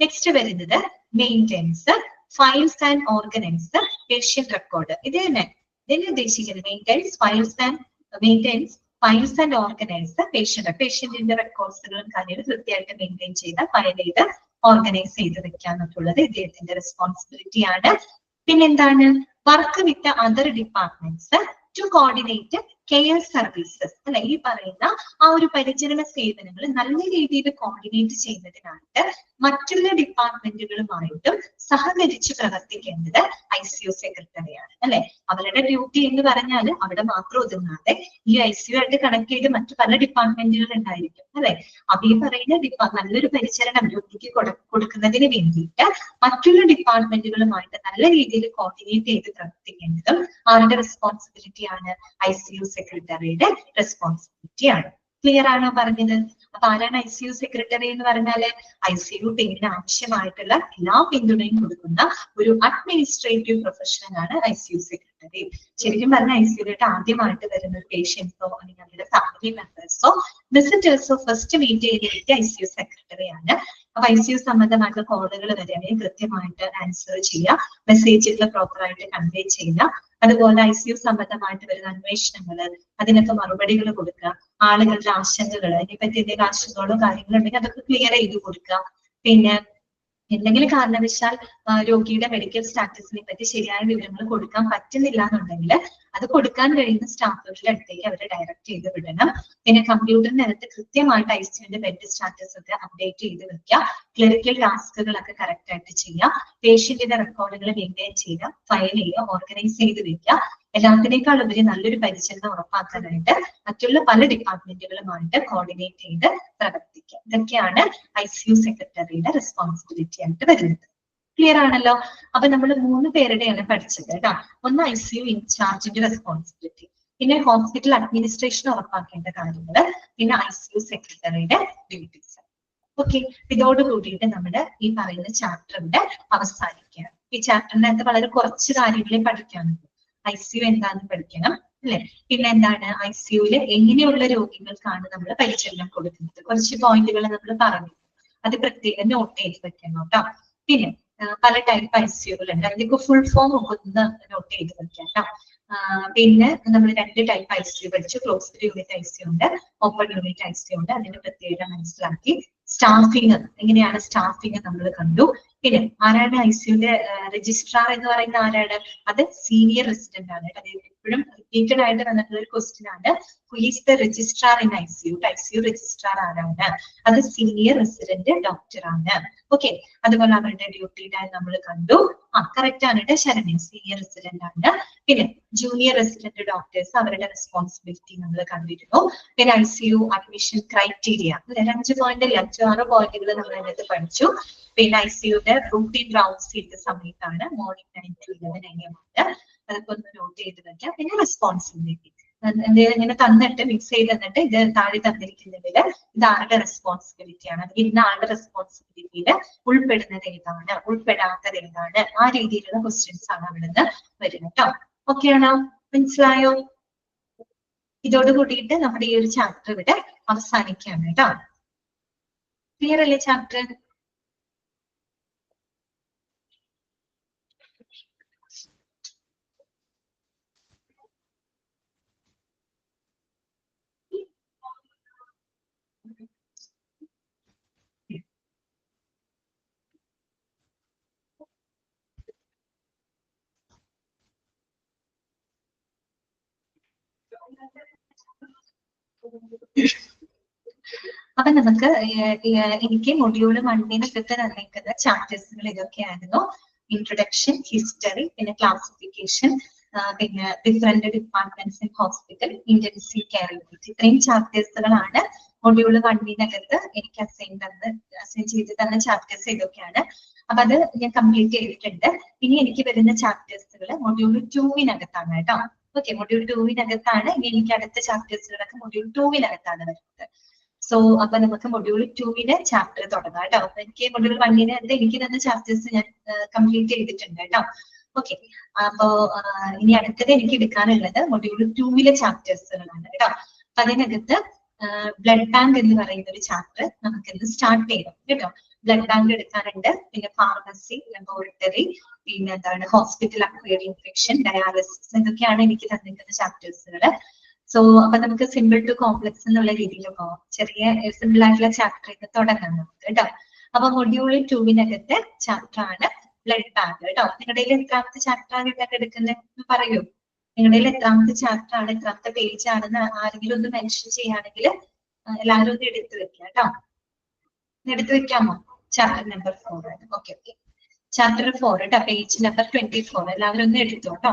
നെക്സ്റ്റ് വരുന്നത് maintenance, files and organise patient record. ഇത് തന്നെ ഇതിനെ ഉദ്ദേശിക്കുന്നത് മെയിൻ്റെനൻസ്, ഫയൽസ് ആൻഡ് ഓർഗനൈസ് പേഷ്യന്റിന്റെ റെക്കോർഡ്സുകളും കാര്യങ്ങളും കൃത്യമായിട്ട് മെയിൻറ്റെയിൻ ചെയ്ത് ഫയൽ ചെയ്ത് ഓർഗനൈസ് ചെയ്ത് വെക്കുക എന്നുള്ളത് ഇദ്ദേഹത്തിന്റെ റെസ്പോൺസിബിലിറ്റി ആണ്. പിന്നെന്താണ്, work with other departments to coordinate care services, അല്ലെ, ഈ പറയുന്ന ആ ഒരു പരിചരണ സേവനങ്ങൾ നല്ല രീതിയിൽ കോർഡിനേറ്റ് ചെയ്യുന്നതിനായിട്ട് മറ്റുള്ള ഡിപ്പാർട്ട്മെന്റുകളുമായിട്ടും സഹകരിച്ച് പ്രവർത്തിക്കേണ്ടത് ICU സെക്രട്ടറിയാണ്, അല്ലെ. അവരുടെ ഡ്യൂട്ടി എന്ന് പറഞ്ഞാൽ അവിടെ മാത്രം ഒതുങ്ങാതെ ഈ ICU ആയിട്ട് കണക്ട് ചെയ്ത് മറ്റു പല ഡിപ്പാർട്ട്മെന്റുകൾ ഉണ്ടായിരിക്കും, അല്ലെ. അപ്പൊ ഈ പറയുന്ന നല്ലൊരു പരിചരണം രോഗിക്ക് കൊടുക്കുന്നതിന് വേണ്ടിയിട്ട് മറ്റുള്ള ഡിപ്പാർട്ട്മെന്റുകളുമായിട്ട് നല്ല രീതിയിൽ കോർഡിനേറ്റ് ചെയ്ത് പ്രവർത്തിക്കേണ്ടതും ആരുടെ റെസ്പോൺസിബിലിറ്റി ആണ്, ICU സെക്രട്ടറിയുടെ റെസ്പോൺസിബിലിറ്റി ആണ്. ക്ലിയർ ആണോ പറഞ്ഞത്? അപ്പൊ ആരാണ് ICU സെക്രട്ടറി എന്ന് പറഞ്ഞാല്, ICU ടീമിന് ആവശ്യമായിട്ടുള്ള എല്ലാ പിന്തുണയും കൊടുക്കുന്ന ഒരു അഡ്മിനിസ്ട്രേറ്റീവ് പ്രൊഫഷണൽ ആണ് ICU സെക്രട്ടറി. ശരിക്കും പറഞ്ഞാൽ ICUയിലോട്ട് ആദ്യമായിട്ട് വരുന്ന ഒരു പേഷ്യൻസോ അല്ലെങ്കിൽ അവരുടെ ഫാമിലി മെമ്പേഴ്സോ വിസിറ്റേഴ്സോ ഫസ്റ്റ് മീറ്റ് ചെയ്തിട്ട് ICU സെക്രട്ടറി ആണ്. അപ്പൊ ICU സംബന്ധമായിട്ടുള്ള കോളുകൾ വരികയാണെങ്കിൽ കൃത്യമായിട്ട് ആൻസർ ചെയ്യുക, മെസ്സേജുകൾ പ്രോപ്പറായിട്ട് കൺവേ ചെയ്യുക. അതുപോലെ ICU സംബന്ധമായിട്ട് വരുന്ന അന്വേഷണങ്ങള്, അതിനൊക്കെ മറുപടികൾ കൊടുക്കുക. ആളുകളുടെ ആശങ്കകൾ, അതിനെപ്പറ്റി എന്തെങ്കിലും ആശങ്കകളോ കാര്യങ്ങളോ ഉണ്ടെങ്കിൽ അതൊക്കെ ക്ലിയർ ചെയ്ത് കൊടുക്കുക. പിന്നെ എന്തെങ്കിലും കാരണവശാൽ രോഗിയുടെ മെഡിക്കൽ സ്റ്റാറ്റസിനെ പറ്റി ശരിയായ വിവരങ്ങൾ കൊടുക്കാൻ പറ്റുന്നില്ല എന്നുണ്ടെങ്കിൽ അത് കൊടുക്കാൻ കഴിയുന്ന സ്റ്റാഫുകളുടെ അടുത്തേക്ക് അവരെ ഡയറക്റ്റ് ചെയ്ത് വിടണം. പിന്നെ കമ്പ്യൂട്ടറിനകത്ത് കൃത്യമായിട്ട് ICUവിന്റെ ബെഡ് സ്റ്റാറ്റസ് ഒക്കെ അപ്ഡേറ്റ് ചെയ്ത് വെക്കുക. ക്ലറിക്കൽ ടാസ്കുകളൊക്കെ കറക്റ്റ് ആയിട്ട് ചെയ്യുക. പേഷ്യന്റിന്റെ റെക്കോർഡുകൾ മെയിൻറ്റെയിൻ ചെയ്യുക, ഫയൽ ചെയ്യുക, ഓർഗനൈസ് ചെയ്ത് വെക്കുക. എല്ലാത്തിനേക്കാൾ ഉപരി നല്ലൊരു പരിചരണം ഉറപ്പാക്കാനായിട്ട് മറ്റുള്ള പല ഡിപ്പാർട്ട്മെന്റുകളുമായിട്ട് കോർഡിനേറ്റ് ചെയ്ത് പ്രവർത്തിക്കുക. ഇതൊക്കെയാണ് ICU സെക്രട്ടറിയുടെ റെസ്പോൺസിബിലിറ്റി ആയിട്ട് വരുന്നത്. ക്ലിയർ ആണല്ലോ. അപ്പൊ നമ്മൾ 3 പേരുടെയാണ് പഠിച്ചത് കേട്ടോ. ഒന്ന് ICU ഇൻചാർജിന്റെ റെസ്പോൺസിബിലിറ്റി, പിന്നെ ഹോസ്പിറ്റൽ അഡ്മിനിസ്ട്രേഷൻ ഉറപ്പാക്കേണ്ട കാര്യങ്ങള്, പിന്നെ ICU സെക്രട്ടറിയുടെ ഡ്യൂട്ടീസ്. ഓക്കെ, ഇതോട് കൂടിയിട്ട് നമ്മുടെ ഈ പറയുന്ന ചാപ്റ്ററിന്റെ അവസാനിക്കുകയാണ്. ഈ ചാപ്റ്ററിനകത്ത് വളരെ കുറച്ച് കാര്യങ്ങളെ പഠിക്കാനുള്ളൂ. ICU എന്താണെന്ന് പഠിക്കണം, അല്ലെ. പിന്നെ എന്താണ്, ICUവില് എങ്ങനെയുള്ള രോഗികൾക്കാണ് നമ്മൾ പരിചരണം കൊടുക്കുന്നത്, കുറച്ച് പോയിന്റുകൾ നമ്മൾ പറഞ്ഞു, അത് പ്രത്യേകം നോട്ട് ചെയ്ത് വെക്കണം കേട്ടോ. പിന്നെ പല ടൈപ്പ് ICUകളുണ്ട്, അതിലേക്ക് ഫുൾ ഫോം ഒക്കെ ഒന്ന് നോട്ട് ചെയ്ത് വെക്കാം കേട്ടോ. പിന്നെ നമ്മൾ 2 ടൈപ്പ് ICU പഠിച്ചു, ക്ലോസ്ഡ് യൂണിറ്റ് ICU ഉണ്ട്, ഓപ്പൺ യൂണിറ്റ് ICU ഉണ്ട്. അതിന്റെ പ്രത്യേകത മനസ്സിലാക്കി. സ്റ്റാഫിങ്, എങ്ങനെയാണ് സ്റ്റാഫിങ് നമ്മൾ കണ്ടു. പിന്നെ ആരാണ് ICUവിന്റെ രജിസ്ട്രാർ എന്ന് പറയുന്ന ആരാണ്, അത് സീനിയർ റെസിഡന്റ് ആണ്. അത് എപ്പോഴും റിപ്പീറ്റഡ് ആയിട്ട് വന്നിട്ടുള്ള ഒരു ക്വസ്റ്റ്യൻ ആണ്. Who is the registrar in ICU? ICU registrar ആരാണ്? അത് സീനിയർ റെസിഡന്റ് ഡോക്ടർ ആണ്. ഓക്കെ, അതുപോലെ അവരുടെ ഡ്യൂട്ടി ടൈം നമ്മൾ കണ്ടു. കറക്റ്റ് ആണ് കേട്ടോ ശരണ്യ, സീനിയർ റെസിഡന്റ് ആണ്. പിന്നെ ജൂനിയർ റെസിഡന്റ് ഡോക്ടേഴ്സ്, അവരുടെ റെസ്പോൺസിബിലിറ്റി നമ്മൾ കണ്ടിരുന്നു. പിന്നെ ICU അഡ്മിഷൻ ക്രൈറ്റീരിയ, 5 പോയിന്റ് അല്ല 5-6 പോയിന്റുകൾ നമ്മൾ അതിനകത്ത് പഠിച്ചു. പിന്നെ ICUയുടെ റൂട്ടീൻ റൗണ്ട്സ് ചെയ്ത സമയത്താണ്, മോർണിംഗ് 9 to 11 AM ആണ്. അതൊക്കെ ഒന്ന് നോട്ട് ചെയ്ത് വെക്കാം. പിന്നെ റെസ്പോൺസിബിലിറ്റി, എന്തെങ്കിലും ഇങ്ങനെ തന്നിട്ട് മിക്സ് ചെയ്ത് തന്നിട്ട് ഇത് താഴെ തന്നിരിക്കുന്നതിൽ ഇത് ആരുടെ റെസ്പോൺസിബിലിറ്റി ആണ്, അല്ലെങ്കിൽ ഇന്ന ആളുടെ റെസ്പോൺസിബിലിറ്റിയിൽ ഉൾപ്പെടുന്നത് ഏതാണ്, ഉൾപ്പെടാത്തത് ഏതാണ്, ആ രീതിയിലുള്ള ക്വസ്റ്റ്യൻസ് ആണ് അവിടെ നിന്ന് വരുന്നത് കേട്ടോ. ഓക്കെ ആണോ? മനസ്സിലായോ? ഇതോട് കൂടിയിട്ട് നമ്മുടെ ഈ ഒരു ചാപ്റ്റർ ഇവിടെ അവസാനിക്കുകയാണ് കേട്ടോ. ക്ലിയർ അല്ലേ ചാപ്റ്റർ? അപ്പൊ നമുക്ക് എനിക്ക് മൊഡ്യൂൾ 1-നകത്ത് തന്നിരിക്കുന്ന ചാപ്റ്റേഴ്സുകൾ ഇതൊക്കെയായിരുന്നു. ഇൻട്രൊഡക്ഷൻ, ഹിസ്റ്ററി, പിന്നെ ക്ലാസിഫിക്കേഷൻ, പിന്നെ different departments in hospital, intensive care unit. ഇത്രയും ചാപ്റ്റേഴ്സുകളാണ് മൊഡ്യൂൾ 1-നകത്ത് എനിക്ക് അസൈൻ ചെയ്ത് തന്ന ചാപ്റ്റേഴ്സ് ഇതൊക്കെയാണ്. അപ്പൊ അത് ഞാൻ കംപ്ലീറ്റ് ചെയ്തിട്ടുണ്ട്. ഇനി എനിക്ക് വരുന്ന ചാപ്റ്റേഴ്സുകൾ മൊഡ്യൂൾ 2-നകത്താണ് കേട്ടോ. ഓക്കെ, മൊഡ്യൂൾ 2-നകത്താണ്. ഇനി എനിക്ക് അടുത്ത ചാപ്റ്റേഴ്സുകളൊക്കെ മൊഡ്യൂൾ 2-നകത്താണ് വരുന്നത്. സോ അപ്പൊ നമുക്ക് മൊഡ്യൂൾ 2-ന്റെ ചാപ്റ്റർ തുടങ്ങാം കേട്ടോ. അപ്പൊ എനിക്ക് മൊഡ്യൂൾ 1-നകത്ത് എനിക്ക് തന്ന ചാപ്റ്റേഴ്സ് ഞാൻ കംപ്ലീറ്റ് ചെയ്തിട്ടുണ്ട് കേട്ടോ. ഓക്കെ, അപ്പോ ഇനി അടുത്തത് എനിക്ക് എടുക്കാനുള്ളത് മൊഡ്യൂൾ 2-ലെ ചാപ്റ്റേഴ്സുകളാണ് കേട്ടോ. അപ്പൊ അതിനകത്ത് ബ്ലഡ് ബാങ്ക് എന്ന് പറയുന്ന ഒരു ചാപ്റ്റർ നമുക്ക് ഇന്ന് സ്റ്റാർട്ട് ചെയ്യാം കേട്ടോ. ബ്ലഡ് ബാങ്ക് എടുക്കാനുണ്ട്, പിന്നെ ഫാർമസി, ലബോറട്ടറി, പിന്നെ എന്താണ് ഹോസ്പിറ്റൽ അക്വയർഡ് ഇൻഫെക്ഷൻ, ഡയാലിസിസ്, ഇതൊക്കെയാണ് എനിക്ക് തന്നിരിക്കുന്ന ചാപ്റ്റേഴ്സുകൾ. സോ അപ്പൊ നമുക്ക് സിമ്പിൾ ടു കോംപ്ലക്സ് എന്നുള്ള രീതിയിൽ പോകാം. ചെറിയ സിമ്പിൾ ആയിട്ടുള്ള ചാപ്റ്റർ തുടങ്ങാം നമുക്ക് കേട്ടോ. അപ്പൊ മൊഡ്യൂൾ 2-നകത്തെ ചാപ്റ്റർ ആണ് ബ്ലഡ് ബാങ്ക് കേട്ടോ. നിങ്ങളുടെ എത്രാമത്തെ ചാപ്റ്റർ ആണ് ഇതൊക്കെ എടുക്കുന്നത് പറയൂ. നിങ്ങളുടെ എത്രാമത്തെ ചാപ്റ്റർ ആണ്, എത്രാമത്തെ പേജ് ആണെന്ന് ആരെങ്കിലും ഒന്ന് മെൻഷൻ ചെയ്യുകയാണെങ്കിൽ എല്ലാവരും ഒന്ന് എടുത്തു വെക്കാം കേട്ടോ. എടുത്തു വെക്കാമോ? ചാപ്റ്റർ നമ്പർ 4 ആണ്. ഓക്കെ ഓക്കെ, ചാപ്റ്റർ 4 കേട്ടോ, പേജ് നമ്പർ 24. എല്ലാവരും ഒന്ന് എടുത്തു കേട്ടോ,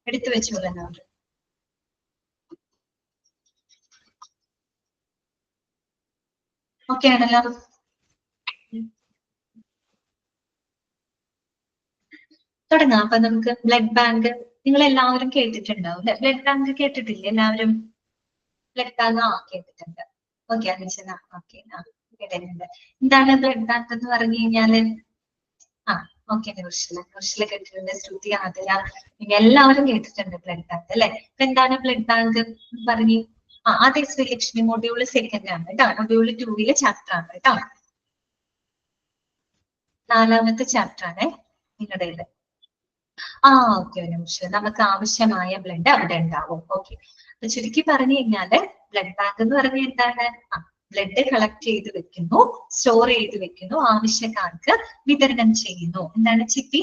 എടുത്തു വെച്ചോളൂ എല്ലാവരും. ഓക്കെ ആണല്ലോ. തുടങ്ങാം. അപ്പൊ നമുക്ക് ബ്ലഡ് ബാങ്ക് നിങ്ങൾ എല്ലാവരും കേട്ടിട്ടുണ്ടാവും അല്ലെ? ബ്ലഡ് ബാങ്ക് കേട്ടിട്ടില്ലേ എല്ലാവരും? ബ്ലഡ് ബാങ്ക് കേട്ടിട്ടുണ്ട്. ഓക്കെ, അനിച്ചന ഓക്കെ, കേട്ടിട്ടുണ്ട്. എന്താണ് ബ്ലഡ് ബാങ്ക് എന്ന് പറഞ്ഞു കഴിഞ്ഞാല്? ഓക്കെ, നുർഷില കേട്ടിട്ടുണ്ട്, ശ്രുതി, ആതിര, എല്ലാവരും കേട്ടിട്ടുണ്ട് ബ്ലഡ് ബാങ്ക് അല്ലെ? അപ്പൊ എന്താണ് ബ്ലഡ് ബാങ്ക് പറഞ്ഞു? ആദ്യ ശ്രീലക്ഷ്മി മൊഡ്യൂൾ 2 ആണ് കേട്ടോ. മൊഡ്യൂൾ 2-ലെ ചാപ്റ്റർ ആണ് കേട്ടോ. 4ാമത്തെ ചാപ്റ്റർ ആണ് നിങ്ങളുടേത്. ഓക്കെ, ഒരു നിമിഷം. നമുക്ക് ആവശ്യമായ ബ്ലഡ് അവിടെ ഉണ്ടാവും. ഓക്കെ, അപ്പൊ ചുരുക്കി പറഞ്ഞു കഴിഞ്ഞാല് ബ്ലഡ് ബാങ്ക് എന്ന് പറഞ്ഞാൽ എന്താണ്? ബ്ലഡ് കളക്ട് ചെയ്ത് വെക്കുന്നു, സ്റ്റോർ ചെയ്ത് വെക്കുന്നു, ആവശ്യക്കാർക്ക് വിതരണം ചെയ്യുന്നു. എന്താണ് ചിപ്പി?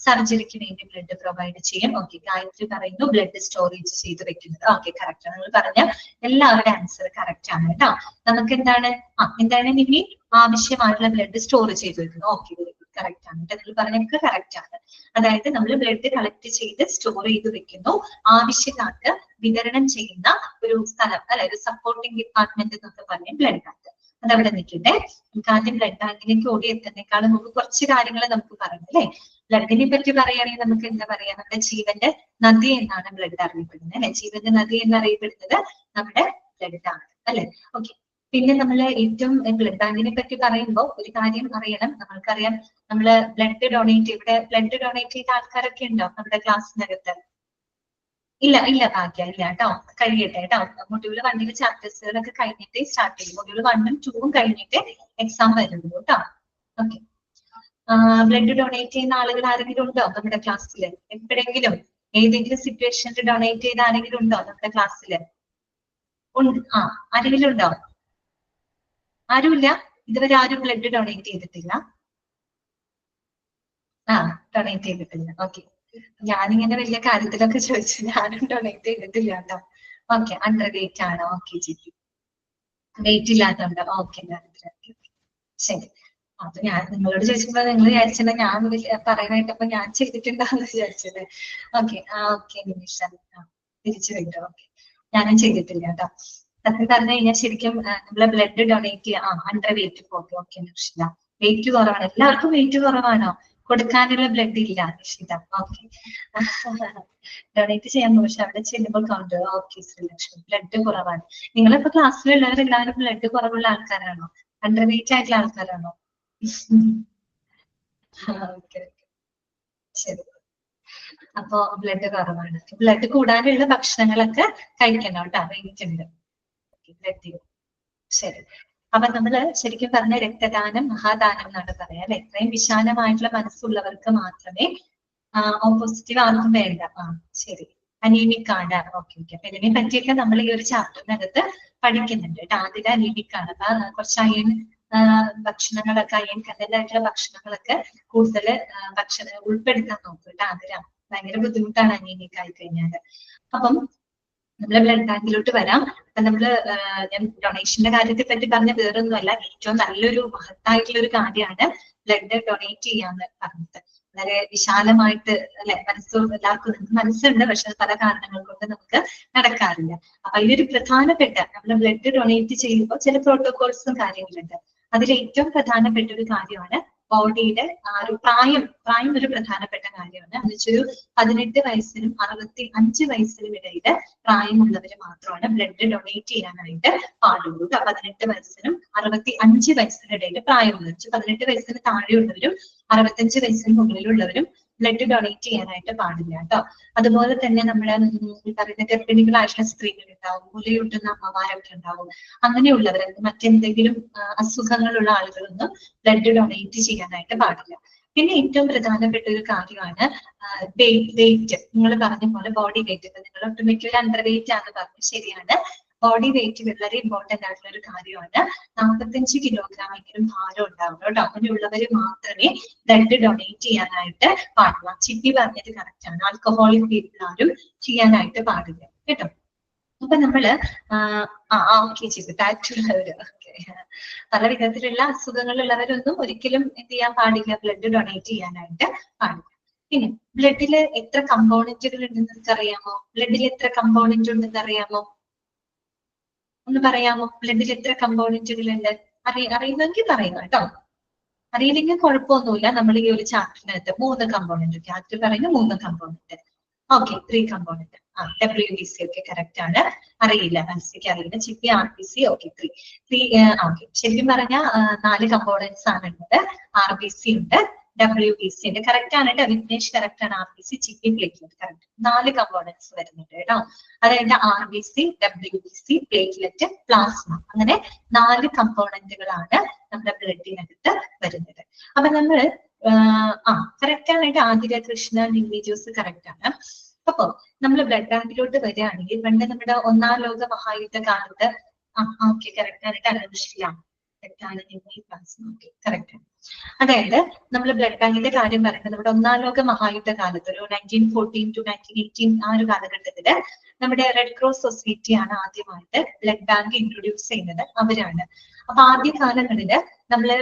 സർജറിക്ക് വേണ്ടി ബ്ലഡ് പ്രൊവൈഡ് ചെയ്യും. ഓക്കെ, ഗായത്രി പറയുന്നു ബ്ലഡ് സ്റ്റോറേജ് ചെയ്ത് വെക്കുന്നത്. ഓക്കെ, കറക്റ്റ് ആണ്. നിങ്ങൾ പറഞ്ഞ എല്ലാവരുടെ ആൻസർ കറക്റ്റ് ആണ് കേട്ടോ. നമുക്ക് എന്താണ് ഇനി ആവശ്യമായിട്ടുള്ള ബ്ലഡ് സ്റ്റോർ ചെയ്ത് വെക്കുന്നു. ഓക്കെ, കറക്റ്റ് ആണ്. നിങ്ങൾ പറഞ്ഞൊക്കെ കറക്റ്റ് ആണ്. അതായത് നമ്മൾ ബ്ലഡ് കളക്ട് ചെയ്ത് സ്റ്റോർ ചെയ്ത് വെക്കുന്നു, ആവശ്യക്കാർക്ക് വിതരണം ചെയ്യുന്ന ഒരു സ്ഥലം, അതായത് സപ്പോർട്ടിംഗ് ഡിപ്പാർട്ട്മെന്റ് എന്നൊക്കെ പറഞ്ഞ ബ്ലഡ് ബാങ്ക്. അതവിടെ നിൽക്കട്ടെ. നമുക്ക് ആദ്യം ബ്ലഡ് ബാങ്കിലേക്ക് ഓടി എത്തുന്നേക്കാളും നമുക്ക് കുറച്ച് കാര്യങ്ങൾ നമുക്ക് പറഞ്ഞു അല്ലെ? ബ്ലഡിനെ പറ്റി പറയുകയാണെങ്കിൽ നമുക്ക് എന്താ പറയാ, നമ്മുടെ ജീവന്റെ നദി എന്നാണ് ബ്ലഡ് അറിയപ്പെടുന്നത് അല്ലെ? ജീവന്റെ നദി എന്നറിയപ്പെടുന്നത് നമ്മുടെ ബ്ലഡ് ആണ് അല്ലെ? ഓക്കെ, പിന്നെ നമ്മൾ ഏറ്റവും ബ്ലഡ് ബാങ്കിനെ പറ്റി പറയുമ്പോൾ ഒരു കാര്യം അറിയണം. നമ്മൾക്കറിയാം നമ്മള് ബ്ലഡ് ഡൊണേറ്റ്, ഇവിടെ ബ്ലഡ് ഡൊണേറ്റ് ചെയ്ത ആൾക്കാരൊക്കെ ഉണ്ടോ നമ്മുടെ ക്ലാസ്സിനകത്ത്? ഇല്ല ഭാഗ്യ, ഇല്ല കേട്ടോ. കഴിയട്ടെ കേട്ടോ. മൊഡ്യൂൾ 1-ലെ ചാപ്റ്റേഴ്സുകളൊക്കെ കഴിഞ്ഞിട്ടേ സ്റ്റാർട്ട് ചെയ്യും. മൊഡ്യൂൾ 1-ഉം 2-ഉം കഴിഞ്ഞിട്ട് എക്സാം വരുള്ളൂ കേട്ടോ. ഓക്കെ, ബ്ലഡ് ഡൊണേറ്റ് ചെയ്യുന്ന ആളുകൾ ആരെങ്കിലും ഉണ്ടോ നമ്മുടെ ക്ലാസ്സിൽ? എപ്പോഴെങ്കിലും ഏതെങ്കിലും സിറ്റുവേഷനിൽ ഡൊണേറ്റ് ചെയ്ത ആരെങ്കിലും ഉണ്ടോ നമ്മുടെ ക്ലാസ്സിൽ? ആരെങ്കിലും ഉണ്ടോ? ആരുമില്ല? ഇതുവരെ ആരും ബ്ലഡ് ഡൊണേറ്റ് ചെയ്തിട്ടില്ല? ഡൊണേറ്റ് ചെയ്തിട്ടില്ല. ഓക്കെ, ഞാനിങ്ങനെ വലിയ കാര്യത്തിലൊക്കെ ചോദിച്ചു, ഞാനും ഡൊണേറ്റ് ചെയ്തിട്ടില്ല കേട്ടോ. ഓക്കെ, അണ്ടർ വെയിറ്റ് ആണ്. ഓക്കെ ജിപി, വെയിറ്റ് ഇല്ലാത്തതുണ്ട്. ഓക്കെ, ശരി. അപ്പൊ ഞാൻ നിങ്ങളോട് ചോദിച്ചപ്പോ നിങ്ങൾ വിചാരിച്ചത് ഞാൻ പറയാനായിട്ടപ്പോ ഞാൻ ചെയ്തിട്ടുണ്ടാന്ന് വിചാരിച്ചത്. ഓക്കെ, ഓക്കെ നിമിഷ, തിരിച്ചു വരും. ഓക്കെ, ഞാനും ചെയ്തിട്ടില്ല കേട്ടോ. സത്യം പറഞ്ഞു കഴിഞ്ഞാൽ ശരിക്കും നമ്മളെ ബ്ലഡ് ഡൊണേറ്റ് ചെയ്യാം. Under weight. Okay Nishita, weight കുറവാണ്. എല്ലാവർക്കും വെയിറ്റ് കുറവാണോ? കൊടുക്കാനുള്ള ബ്ലഡ് ഇല്ല നിഷിത. ഓക്കെ, ഡൊണേറ്റ് ചെയ്യാൻ പക്ഷെ അവിടെ ചെല്ലുമ്പോൾ കൗണ്ട്. ഓക്കെ ശ്രീലക്ഷ്മി, ബ്ലഡ് കുറവാണ്. നിങ്ങളിപ്പോ ക്ലാസ്സിലുള്ളവരെല്ലാവരും ബ്ലഡ് കുറവുള്ള ആൾക്കാരാണോ? അണ്ടർ വെയിറ്റ് ആയിട്ടുള്ള ആൾക്കാരാണോ? ഓക്കെ, ശരി. അപ്പൊ ബ്ലഡ് കുറവാണ്. ബ്ലഡ് കൂടാനുള്ള ഭക്ഷണങ്ങളൊക്കെ കഴിക്കണം കേട്ടോ. വെയിറ്റ് ഉണ്ട്. ബ്ലഡ്, ശരി. അപ്പൊ നമ്മള് ശരിക്കും പറഞ്ഞ രക്തദാനം മഹാദാനം എന്നാണ് പറയാ അല്ലെ? ഇത്രയും വിശാലമായിട്ടുള്ള മനസ്സുള്ളവർക്ക് മാത്രമേ പോസിറ്റീവ് ആർക്കും വേണ്ട. ശരി, അനീമിക് ആണ്. ഓക്കെ, അപ്പൊ ഇതിനെ പറ്റിയൊക്കെ നമ്മൾ ഈ ഒരു ചാപ്റ്ററിനകത്ത് പഠിക്കുന്നുണ്ട് കേട്ടോ. ആദ്യം അനീമിക് ആണ്. അപ്പൊ കുറച്ച് അയൺ ഭക്ഷണങ്ങളൊക്കെ, അയൺ കണ്ടന്റായിട്ടുള്ള ഭക്ഷണങ്ങളൊക്കെ കൂടുതൽ ഉൾപ്പെടുത്താൻ നോക്കും കേട്ടോ. ആദ്യം ഭയങ്കര ബുദ്ധിമുട്ടാണ് അനീമിക് ആയി കഴിഞ്ഞാല്. അപ്പം നമ്മള് ബ്ലഡ് ബാങ്കിലോട്ട് വരാം. അപ്പൊ നമ്മള് ഞാൻ ഡൊണേഷന്റെ കാര്യത്തെ പറ്റി പറഞ്ഞ വേറൊന്നുമല്ല, ഏറ്റവും നല്ലൊരു മഹത്തായിട്ടുള്ള ഒരു കാര്യമാണ് ബ്ലഡ് ഡൊണേറ്റ് ചെയ്യാന്ന് പറഞ്ഞത്. വളരെ വിശാലമായിട്ട് അല്ലെ, എല്ലാവർക്കും നമുക്ക് മനസ്സുണ്ട്, പക്ഷെ പല കാരണങ്ങൾ കൊണ്ട് നമുക്ക് നടക്കാറില്ല. അപ്പൊ അതിലൊരു പ്രധാനപ്പെട്ട നമ്മൾ ബ്ലഡ് ഡൊണേറ്റ് ചെയ്യുമ്പോൾ ചില പ്രോട്ടോകോൾസും കാര്യങ്ങളുണ്ട്. അതിൽ ഏറ്റവും പ്രധാനപ്പെട്ട ഒരു കാര്യമാണ് ബോഡിയുടെ ആ ഒരു പ്രായം ഒരു പ്രധാനപ്പെട്ട കാര്യമാണ്. എന്ന് വെച്ചൊരു 18 വയസ്സിനും 65 വയസ്സിനും ഇടയിൽ പ്രായമുള്ളവർ മാത്രമാണ് ബ്ലഡ് ഡൊണേറ്റ് ചെയ്യാനായിട്ട് പാടുള്ളൂ. 18 വയസ്സിനും 65 വയസ്സിനും ഇടയിൽ പ്രായമുള്ളവർ, 18 വയസ്സിന് താഴെയുള്ളവരും 65 വയസ്സിന് മുകളിലുള്ളവരും ബ്ലഡ് ഡൊണേറ്റ് ചെയ്യാനായിട്ട് പാടില്ല കേട്ടോ. അതുപോലെ തന്നെ നമ്മുടെ ഈ പറയുന്ന ഗർഭിണികളായിട്ടുള്ള സ്ത്രീകളുണ്ടാവും, മുലയൂട്ടുന്ന അമ്മമാരൊക്കെ ഉണ്ടാവും. അങ്ങനെയുള്ളവർ, മറ്റെന്തെങ്കിലും അസുഖങ്ങളുള്ള ആളുകളൊന്നും ബ്ലഡ് ഡൊണേറ്റ് ചെയ്യാനായിട്ട് പാടില്ല. പിന്നെ ഏറ്റവും പ്രധാനപ്പെട്ട ഒരു കാര്യമാണ് വെയിറ്റ്. നിങ്ങൾ പറഞ്ഞ പോലെ ബോഡി വെയിറ്റ്. ഇപ്പൊ നിങ്ങൾ ഒട്ടുമിക്ക ഒരു അണ്ടർ വെയിറ്റ് ആണെന്ന് പറഞ്ഞു, ശരിയാണ്. ബോഡി വെയിറ്റ് വളരെ ഇമ്പോർട്ടന്റ് ആയിട്ടുള്ള ഒരു കാര്യമാണ്. 45 കിലോഗ്രാം എങ്കിലും ഭാരം ഉണ്ടാവുള്ളൂ കേട്ടോ. അങ്ങനെയുള്ളവർ മാത്രമേ ബ്ലഡ് ഡൊണേറ്റ് ചെയ്യാനായിട്ട് പാടില്ല. ചിട്ടി പറഞ്ഞത് കറക്റ്റ് ആണ്. ആൽക്കഹോളിക് പീപ്പിൾ ആരും ചെയ്യാനായിട്ട് പാടില്ല കേട്ടോ. അപ്പൊ നമ്മള് ഓക്കെ ചെയ്തു. ടാറ്റുള്ളവര്, ഓക്കെ, പല വിധത്തിലുള്ള അസുഖങ്ങളുള്ളവരൊന്നും ഒരിക്കലും എന്ത് ചെയ്യാൻ പാടില്ല, ബ്ലഡ് ഡൊണേറ്റ് ചെയ്യാനായിട്ട് പാടില്ല. പിന്നെ ബ്ലഡില് എത്ര കമ്പോണന്റുകൾ ഉണ്ടെന്ന് നിങ്ങൾക്ക് അറിയാമോ? ബ്ലഡിൽ എത്ര കമ്പോണന്റ് ഉണ്ടെന്ന് അറിയാമോ? ഒന്ന് പറയാമോ? ബ്ലഡിൽ എത്ര കമ്പോണന്റുകൾ ഉണ്ട്? അറിയുന്നെങ്കിൽ പറയുക കേട്ടോ. അറിയില്ലെങ്കിൽ കുഴപ്പമൊന്നുമില്ല. നമ്മൾ ഈ ഒരു ചാപ്റ്ററിനകത്ത് 3 കമ്പോണന്റ്, ചാപ്റ്റർ പറയുന്ന 3 കമ്പോണന്റ്. Okay, 3 component. WBC ഒക്കെ കറക്റ്റ് ആണ്. അറിയില്ല, മനസ്സിലേക്ക് അറിയില്ല. ചിപ്പി RBC, ഓക്കെ, 3 ഓക്കെ. ശരിക്കും പറഞ്ഞാൽ 4 കമ്പോണന്റ്സ് ആണ് ഉള്ളത്. RBC ഉണ്ട്, WBC ഉണ്ട്. കറക്റ്റ് ആണ് കേട്ടോ. വിഘ്നേഷ് കറക്റ്റ് ആണ്. RBC, ചിപ്പി, പ്ലേറ്റ്ലെറ്റ് കറക്റ്റ്. 4 കമ്പോണന്റ്സ് വരുന്നുണ്ട് കേട്ടോ. അതായത് RBC, WBC, പ്ലേറ്റ്ലെറ്റ്, പ്ലാസ്മ, അങ്ങനെ 4 കമ്പോണന്റുകളാണ് നമ്മുടെ ബ്ലഡിനകത്ത് വരുന്നത്. അപ്പൊ നമ്മള് കറക്റ്റ് ആയിട്ട് ആതിര കൃഷ്ണ ഇൻഡിവിജ്വൽസ് കറക്റ്റ് ആണ്. അപ്പൊ നമ്മൾ ബ്ലഡ് ബാങ്കിലോട്ട് വരികയാണെങ്കിൽ പണ്ട് നമ്മുടെ 1ാം ലോക മഹായുദ്ധ കാലത്ത് ഓക്കെ കറക്റ്റ് ആയിട്ട് അനുഷ്ഠിക്കാം. കറക്റ്റ്. അതായത് നമ്മൾ ബ്ലഡ് ബാങ്കിന്റെ കാര്യം പറയുന്നത് നമ്മുടെ 1ാം ലോക മഹായുദ്ധ കാലത്ത് ഒരു 1914 to 1918 ആ ഒരു കാലഘട്ടത്തില് നമ്മുടെ റെഡ് ക്രോസ് സൊസൈറ്റിയാണ് ആദ്യമായിട്ട് ബ്ലഡ് ബാങ്ക് ഇൻട്രൊഡ്യൂസ് ചെയ്യുന്നത്. അവരാണ്. അപ്പൊ ആദ്യ കാലങ്ങളില് നമ്മള്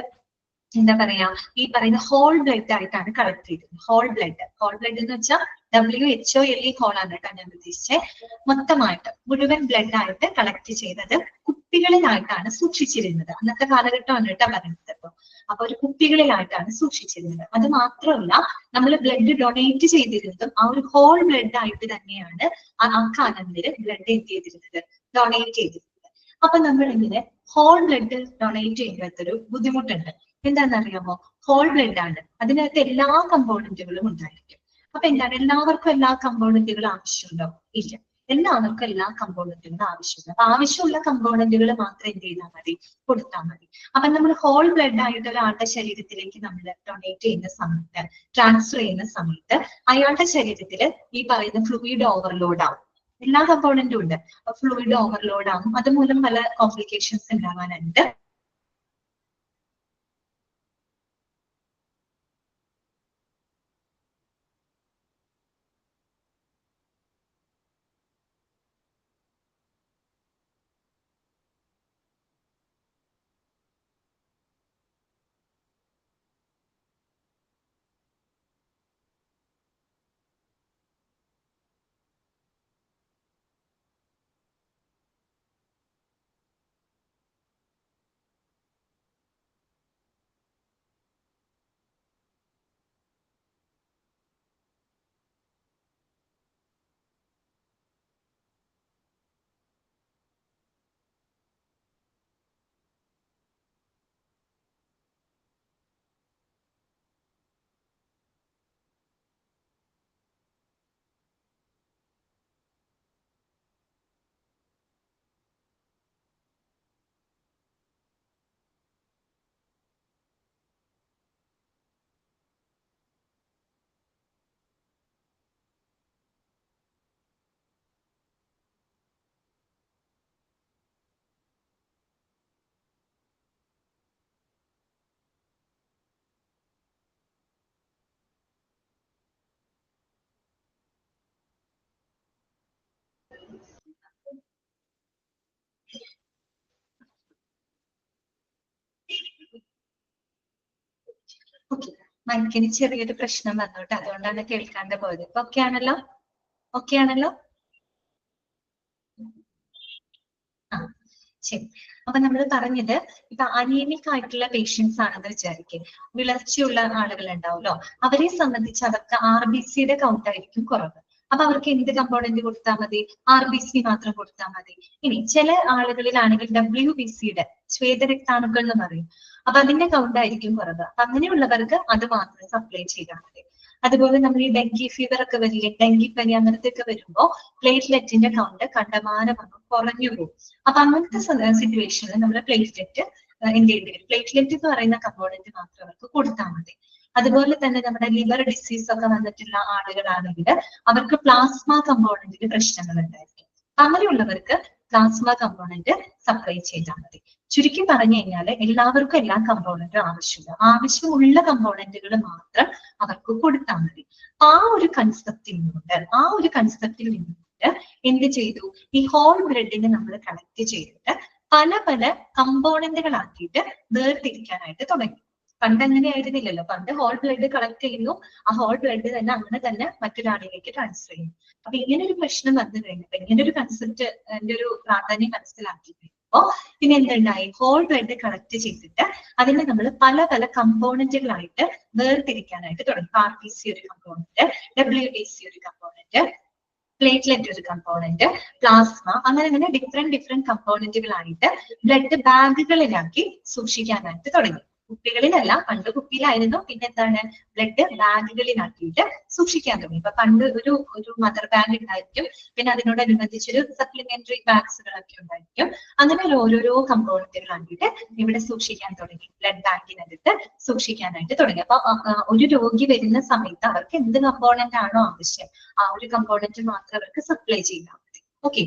എന്താ പറയാ, ഈ പറയുന്ന ഹോൾ ബ്ലഡ് ആയിട്ടാണ് കളക്ട് ചെയ്തത്. ഹോൾ ബ്ലഡ് എന്ന് വെച്ചാൽ WHO ഹോൾ ആണ് കേട്ടോ ഞാൻ ഉദ്ദേശിച്ചത്. മൊത്തമായിട്ട് മുഴുവൻ ബ്ലഡ് ആയിട്ട് കളക്ട് ചെയ്തത് കുപ്പികളിലായിട്ടാണ് സൂക്ഷിച്ചിരുന്നത്. അന്നത്തെ കാലഘട്ടമാണ് കേട്ടോ പറയുന്നത്. അപ്പൊ ഒരു കുപ്പികളിലായിട്ടാണ് സൂക്ഷിച്ചിരുന്നത്. അത് മാത്രമല്ല, നമ്മൾ ബ്ലഡ് ഡൊണേറ്റ് ചെയ്തിരുന്നതും ആ ഒരു ഹോൾ ബ്ലഡ് ആയിട്ട് തന്നെയാണ് ആ കാലങ്ങളിൽ ബ്ലഡ് എന്ത് ചെയ്തിരുന്നത്, ഡൊണേറ്റ് ചെയ്തിരുന്നത്. അപ്പൊ നമ്മൾ ഇങ്ങനെ ഹോൾ ബ്ലഡ് ഡൊണേറ്റ് ചെയ്യുമ്പോഴത്തൊരു ബുദ്ധിമുട്ടുണ്ട്. എന്താണെന്നറിയാമോ? ഹോൾ ബ്ലഡ് ആണ്, അതിനകത്ത് എല്ലാ കമ്പോണന്റുകളും ഉണ്ടായിരിക്കും. അപ്പൊ എന്താണ്, എല്ലാവർക്കും എല്ലാ കമ്പോണന്റുകളും ആവശ്യമുണ്ടോ? ഇല്ല. എല്ലാവർക്കും എല്ലാ കമ്പോണന്റുകളും ആവശ്യമുണ്ട്. അപ്പൊ ആവശ്യമുള്ള കമ്പോണന്റുകൾ മാത്രം എന്ത് ചെയ്താൽ മതി, കൊടുത്താൽ മതി. അപ്പൊ നമ്മൾ ഹോൾ ബ്ലഡ് ആയിട്ട് ഒരാളുടെ ശരീരത്തിലേക്ക് നമ്മൾ ഡൊണേറ്റ് ചെയ്യുന്ന സമയത്ത്, ട്രാൻസ്ഫർ ചെയ്യുന്ന സമയത്ത് അയാളുടെ ശരീരത്തിൽ ഈ പറയുന്ന ഫ്ലൂയിഡ് ഓവർലോഡ് ആവും. എല്ലാ കമ്പോണന്റും ഉണ്ട്. ഫ്ലൂയിഡ് ഓവർലോഡ് ആവും. അതുമൂലം പല കോംപ്ലിക്കേഷൻസ് ഉണ്ടാവാനുണ്ട്. മൈക്കിന് ചെറിയൊരു പ്രശ്നം വന്നോട്ടെ, അതുകൊണ്ടാണ് കേൾക്കാണ്ട് പോയത്. ഇപ്പൊ ഓക്കെ ആണല്ലോ? ഓക്കെ ആണല്ലോ? ആ ശരി. അപ്പൊ നമ്മൾ പറഞ്ഞത് ഇപ്പൊ അനീമിക് ആയിട്ടുള്ള പേഷ്യൻസ് ആണെന്ന് വിചാരിക്കും, വിളർച്ചയുള്ള ആളുകൾ ഉണ്ടാവുമല്ലോ, അവരെ സംബന്ധിച്ച് അവർക്ക് RBCയുടെ കൗണ്ട് ആയിരിക്കും കുറവ്. അപ്പൊ അവർക്ക് എന്ത് കമ്പോണന്റ് കൊടുത്താൽ മതി? RBC മാത്രം കൊടുത്താൽ മതി. ഇനി ചില ആളുകളിലാണെങ്കിൽ WBCയുടെ ശ്വേതരക്താണുക്കൾ എന്ന് പറയും, അപ്പൊ അതിന്റെ കൗണ്ട് ആയിരിക്കും കുറവ്. അപ്പൊ അങ്ങനെയുള്ളവർക്ക് അത് മാത്രം സപ്ലൈ ചെയ്താൽ മതി. അതുപോലെ നമ്മൾ ഈ ഡെങ്കി ഫീവർ ഒക്കെ വരില്ലേ, ഡെങ്കിപ്പനി അങ്ങനത്തെ ഒക്കെ വരുമ്പോൾ പ്ലേറ്റ്ലെറ്റിന്റെ കൗണ്ട് കണ്ടമാനം കുറഞ്ഞു പോകും. അപ്പൊ അങ്ങനത്തെ സിറ്റുവേഷനിൽ നമ്മൾ പ്ലേറ്റ്ലെറ്റ് എന്ത് ചെയ്യേണ്ടി വരും? പ്ലേറ്റ്ലെറ്റ് എന്ന് പറയുന്ന കമ്പോണന്റ് മാത്രം അവർക്ക് കൊടുത്താൽ മതി. അതുപോലെ തന്നെ നമ്മുടെ ലിവർ ഡിസീസ് ഒക്കെ വന്നിട്ടുള്ള ആളുകളാണെങ്കിൽ അവർക്ക് പ്ലാസ്മ കമ്പോണന്റിന് പ്രശ്നങ്ങൾ ഉണ്ടായിരിക്കും. അങ്ങനെയുള്ളവർക്ക് പ്ലാസ്മ കമ്പോണന്റ് സപ്ലൈ ചെയ്താൽ മതി. ചുരുക്കി പറഞ്ഞു കഴിഞ്ഞാൽ എല്ലാവർക്കും എല്ലാ കമ്പോണന്റും ആവശ്യമില്ല, ആവശ്യമുള്ള കമ്പോണന്റുകൾ മാത്രം അവർക്ക് കൊടുത്താൽ മതി. ആ ഒരു കൺസെപ്റ്റിൽ നിന്നുകൊണ്ട് എന്ത് ചെയ്തു? ഈ ഹോൾ ബ്ലഡിനെ നമ്മൾ കളക്ട് ചെയ്തിട്ട് പല പല കമ്പോണന്റുകളാക്കിയിട്ട് വേർതിരിക്കാനായിട്ട് തുടങ്ങി. പണ്ട് അങ്ങനെ ആയിരുന്നില്ലല്ലോ. പണ്ട് ഹോൾ ബ്ലഡ് കളക്ട് ചെയ്യുന്നു, ആ ഹോൾ ബ്ലഡ് തന്നെ അങ്ങനെ തന്നെ മറ്റൊരാളിലേക്ക് ട്രാൻസ്ഫർ ചെയ്യും. അപ്പൊ ഇങ്ങനെ ഒരു പ്രശ്നം വന്നു കഴിഞ്ഞപ്പോ, ഇങ്ങനെ ഒരു കൺസെപ്റ്റ് ഒരു പ്രാധാന്യം മനസ്സിലാക്കി കഴിഞ്ഞപ്പോ പിന്നെ എന്തുണ്ടായി? ഹോൾ ബ്ലഡ് കളക്ട് ചെയ്തിട്ട് അതിനെ നമ്മൾ പല പല കമ്പോണന്റുകളായിട്ട് വേർതിരിക്കാനായിട്ട് തുടങ്ങി. RBC ഒരു കമ്പോണന്റ്, WBC ഒരു കമ്പോണന്റ്, പ്ലേറ്റ്ലെറ്റ് ഒരു കമ്പോണന്റ്, പ്ലാസ്മ, അങ്ങനെ ഡിഫറെന്റ് കമ്പോണന്റുകളായിട്ട് ബ്ലഡ് ബാഗുകളിലാക്കി സൂക്ഷിക്കാനായിട്ട് തുടങ്ങി. കുപ്പികളിലല്ല, പണ്ട് കുപ്പിയിലായിരുന്നു, പിന്നെ എന്താണ്, ബ്ലഡ് ബാഗുകളിലാക്കിയിട്ട് സൂക്ഷിക്കാൻ തുടങ്ങി. ഇപ്പൊ പണ്ട് ഒരു മദർ ബാഗ് ഉണ്ടായിരിക്കും, പിന്നെ അതിനോടനുബന്ധിച്ചൊരു സപ്ലിമെന്ററി ബാഗ്സുകളൊക്കെ ഉണ്ടായിരിക്കും. അങ്ങനെ ഓരോരോ കമ്പോണന്റുകളാക്കിയിട്ട് ഇവിടെ സൂക്ഷിക്കാൻ തുടങ്ങി, ബ്ലഡ് ബാങ്കിനകത്ത് സൂക്ഷിക്കാനായിട്ട് തുടങ്ങി. അപ്പൊ ഒരു രോഗി വരുന്ന സമയത്ത് അവർക്ക് എന്ത് കമ്പോണന്റ് ആണോ ആവശ്യം, ആ ഒരു കമ്പോണന്റ് മാത്രം അവർക്ക് സപ്ലൈ ചെയ്താൽ മതി. ഓക്കെ.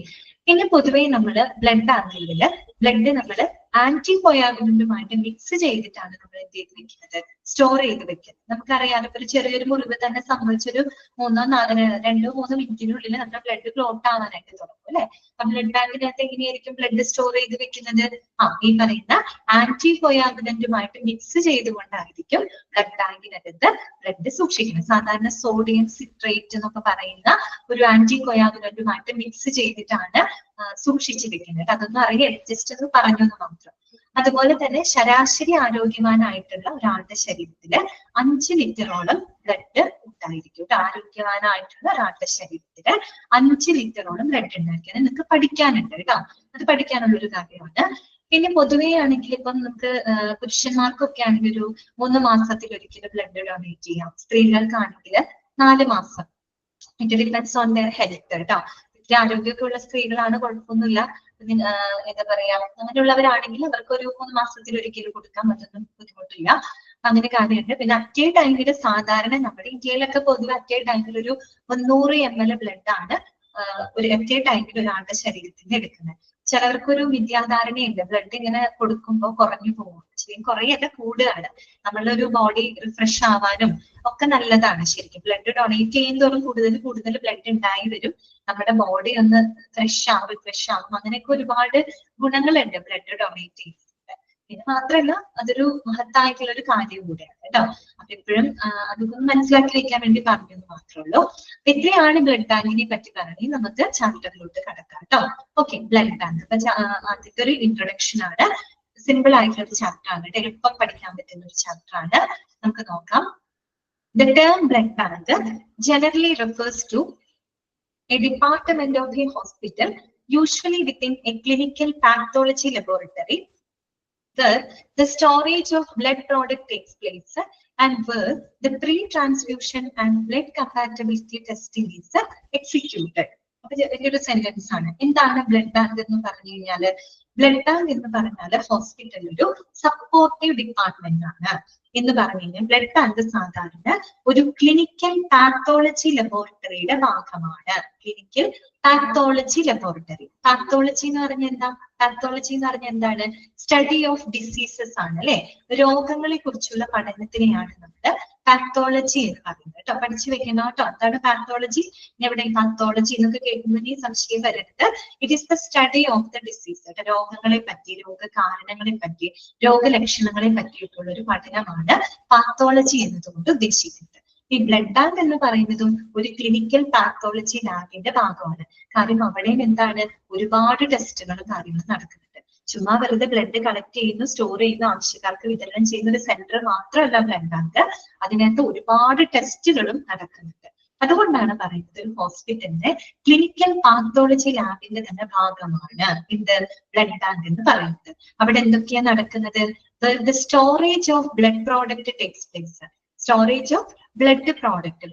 പിന്നെ പൊതുവേ നമ്മള് ബ്ലഡ് ബാങ്കുകളില് ബ്ലഡ് നമ്മൾ ആന്റിബയോട്ടിക്കുമായിട്ട് മിക്സ് ചെയ്തിട്ടാണ് നമ്മൾ എന്ത് ചെയ്ത് വെക്കുന്നത്? സ്റ്റോർ ചെയ്ത് വെക്കുന്നത്. നമുക്കറിയാം, ഇപ്പൊ ഒരു ചെറിയൊരു മുറിവ് തന്നെ സംഭവിച്ചൊരു 2-3 മിനിറ്റിനുള്ളിൽ നമ്മുടെ ബ്ലഡ് ക്ലോട്ട് ആവാനായിട്ട് തുടങ്ങും അല്ലെ? അപ്പൊ ബ്ലഡ് ബാങ്കിനകത്ത് എങ്ങനെയായിരിക്കും ബ്ലഡ് സ്റ്റോർ ചെയ്ത് വെക്കുന്നത്? ഈ പറയുന്ന ആന്റിബയോട്ടിക്കുമായിട്ട് മിക്സ് ചെയ്തുകൊണ്ടായിരിക്കും ബ്ലഡ് ബാങ്കിനകത്ത് ബ്ലഡ് സൂക്ഷിക്കുന്നത്. സാധാരണ സോഡിയം സിട്രേറ്റ് എന്നൊക്കെ പറയുന്ന ഒരു ആന്റിബയോട്ടിക്കുമായിട്ട് മിക്സ് ചെയ്തിട്ടാണ് സൂക്ഷിച്ചു വെക്കുന്നത്. അതൊന്നും അറിയാം, ജസ്റ്റ് ഒന്ന് പറഞ്ഞു എന്ന് മാത്രം. അതുപോലെ തന്നെ ശരാശരി ആരോഗ്യവാനായിട്ടുള്ള ഒരാളുടെ ശരീരത്തില് 5 ലിറ്ററോളം ബ്ലഡ് ഉണ്ടായിരിക്കും. ആരോഗ്യവാനായിട്ടുള്ള ഒരാളുടെ ശരീരത്തില് 5 ലിറ്ററോളം ബ്ലഡ് ഉണ്ടായിരിക്കും. നിങ്ങൾക്ക് പഠിക്കാനുണ്ട് കേട്ടോ, അത് പഠിക്കാനുള്ള ഒരു കാര്യമാണ്. പിന്നെ പൊതുവേ ആണെങ്കിൽ ഇപ്പം നമുക്ക് പുരുഷന്മാർക്കൊക്കെ ആണെങ്കിൽ ഒരു 3 മാസത്തിൽ ഒരിക്കലും ബ്ലഡ് ഡൊണേറ്റ് ചെയ്യാം. സ്ത്രീകൾക്കാണെങ്കിൽ 4 മാസം. It depends on their health കേട്ടോ. ആരോഗ്യമൊക്കെ ഉള്ള സ്ത്രീകളാണ്, കുഴപ്പമൊന്നുമില്ല. എന്താ പറയാ, അങ്ങനെയുള്ളവരാണെങ്കിൽ അവർക്ക് ഒരു 3 മാസത്തിൽ ഒരിക്കലും കൊടുക്കാൻ പറ്റുന്ന ബുദ്ധിമുട്ടില്ല. അങ്ങനെ കാര്യമുണ്ട്. പിന്നെ അറ്റേ ടൈമിൽ സാധാരണ നമ്മുടെ ഇന്ത്യയിലൊക്കെ പൊതുവെ അറ്റേ ടൈമിൽ ഒരു 300 ml ബ്ലഡ് ആണ് ഒരു അറ്റേ ടൈമിൽ ഒരാളുടെ ശരീരത്തിൽ എടുക്കുന്നത്. ചിലവർക്കൊരു വിദ്യാധാരണയുണ്ട്, ബ്ലഡ് ഇങ്ങനെ കൊടുക്കുമ്പോൾ കുറഞ്ഞു പോകും. ശരിക്കും കുറയല്ല, കൂടുകയാണ്. നമ്മളൊരു ബോഡി റിഫ്രഷ് ആവാനും ഒക്കെ നല്ലതാണ്. ശരിക്കും ബ്ലഡ് ഡൊണേറ്റ് ചെയ്യുന്നതോറും കൂടുതൽ ബ്ലഡ് ഉണ്ടായി വരും, നമ്മുടെ ബോഡി ഒന്ന് ഫ്രഷ് ആവും. അങ്ങനെയൊക്കെ ഒരുപാട് ഗുണങ്ങളുണ്ട് ബ്ലഡ് ഡൊണേറ്റ് ചെയ്യുന്നത്. പിന്നെ മാത്രമല്ല, അതൊരു മഹത്തായിട്ടുള്ള ഒരു കാര്യം കൂടെയാണ് കേട്ടോ. അപ്പൊ എപ്പോഴും അതൊന്നും മനസ്സിലാക്കി വെക്കാൻ വേണ്ടി പറഞ്ഞെന്ന് മാത്രമേ ഉള്ളൂ. അപ്പൊ ഇത്രയാണ് ബ്ലഡ് ബാങ്കിനെ പറ്റി പറഞ്ഞ് നമുക്ക് ചാപ്റ്ററിലോട്ട് കടക്കാം കേട്ടോ. ഓക്കെ, ബ്ലഡ് ബാങ്ക് അപ്പൊ ആദ്യത്തെ ഒരു ഇൻട്രൊഡക്ഷൻ ആണ്. സിമ്പിൾ ആയിട്ടുള്ള ഒരു ചാപ്റ്റർ ആണ്, എളുപ്പം പഠിക്കാൻ പറ്റുന്ന ഒരു ചാപ്റ്റർ ആണ്. നമുക്ക് നോക്കാം. The term blood bank generally refers to a department of a hospital, usually within a clinical pathology laboratory, where the storage of blood product takes place and where the pre-transfusion and blood compatibility testing is executed. അപ്പൊ ഒരു sentence ആണ്. എന്താണ് blood bank എന്ന് പറഞ്ഞു കഴിഞ്ഞാല്? Blood bank എന്ന് പറഞ്ഞാൽ ഹോസ്പിറ്റലിൽ ഒരു സപ്പോർട്ടീവ് ഡിപ്പാർട്ട്മെന്റ് ആണ് എന്ന് പറഞ്ഞു കഴിഞ്ഞാൽ ബ്ലഡ് ബാങ്ക് സാധാരണ ഒരു ക്ലിനിക്കൽ പാത്തോളജി ലബോറട്ടറിയുടെ ഭാഗമാണ്. Clinical pathology laboratory. പാത്തോളജി എന്ന് പറഞ്ഞാൽ എന്താ? പാത്തോളജി എന്ന് പറഞ്ഞാൽ എന്താണ്? സ്റ്റഡി ഓഫ് ഡിസീസസ് ആണ് അല്ലെ? രോഗങ്ങളെ കുറിച്ചുള്ള പഠനത്തിനെയാണ് നമ്മൾ പാത്തോളജി എന്ന് പറയുന്നത് കേട്ടോ. പഠിച്ചു വെക്കണം കേട്ടോ. എന്താണ് പാത്തോളജി? എവിടെ പാത്തോളജി എന്നൊക്കെ കേൾക്കുമ്പോൾ ഈ സംശയം വരരുത്. It is the study of the disease കേട്ടോ. രോഗങ്ങളെ പറ്റി, രോഗകാരണങ്ങളെ പറ്റി, രോഗലക്ഷണങ്ങളെ പറ്റിയിട്ടുള്ള ഒരു പഠനമാണ് പാത്തോളജി എന്നതുകൊണ്ട് ഉദ്ദേശിക്കുന്നത്. ഈ ബ്ലഡ് ബാങ്ക് എന്ന് പറയുന്നതും ഒരു ക്ലിനിക്കൽ പാത്തോളജി ലാബിന്റെ ഭാഗമാണ്. കാരണം അവിടെയും എന്താണ്, ഒരുപാട് ടെസ്റ്റുകളും കാര്യങ്ങളും നടക്കുന്നുണ്ട്. ചുമ്മാ വെറുതെ ബ്ലഡ് കളക്ട് ചെയ്യുന്നു, സ്റ്റോർ ചെയ്യുന്നു, ആവശ്യക്കാർക്ക് വിതരണം ചെയ്യുന്ന ഒരു സെന്റർ മാത്രമല്ല ബ്ലഡ് ബാങ്ക്. അതിനകത്ത് ഒരുപാട് ടെസ്റ്റുകളും നടക്കുന്നുണ്ട്. അതുകൊണ്ടാണ് പറയുന്നത് ഒരു ഹോസ്പിറ്റലിന്റെ ക്ലിനിക്കൽ പാത്തോളജി ലാബിന്റെ തന്നെ ഭാഗമാണ് ഇത് ബ്ലഡ് ബാങ്ക് എന്ന് പറയുന്നത്. അവിടെ എന്തൊക്കെയാ നടക്കുന്നത്? The storage of blood product takes place. Storage of blood product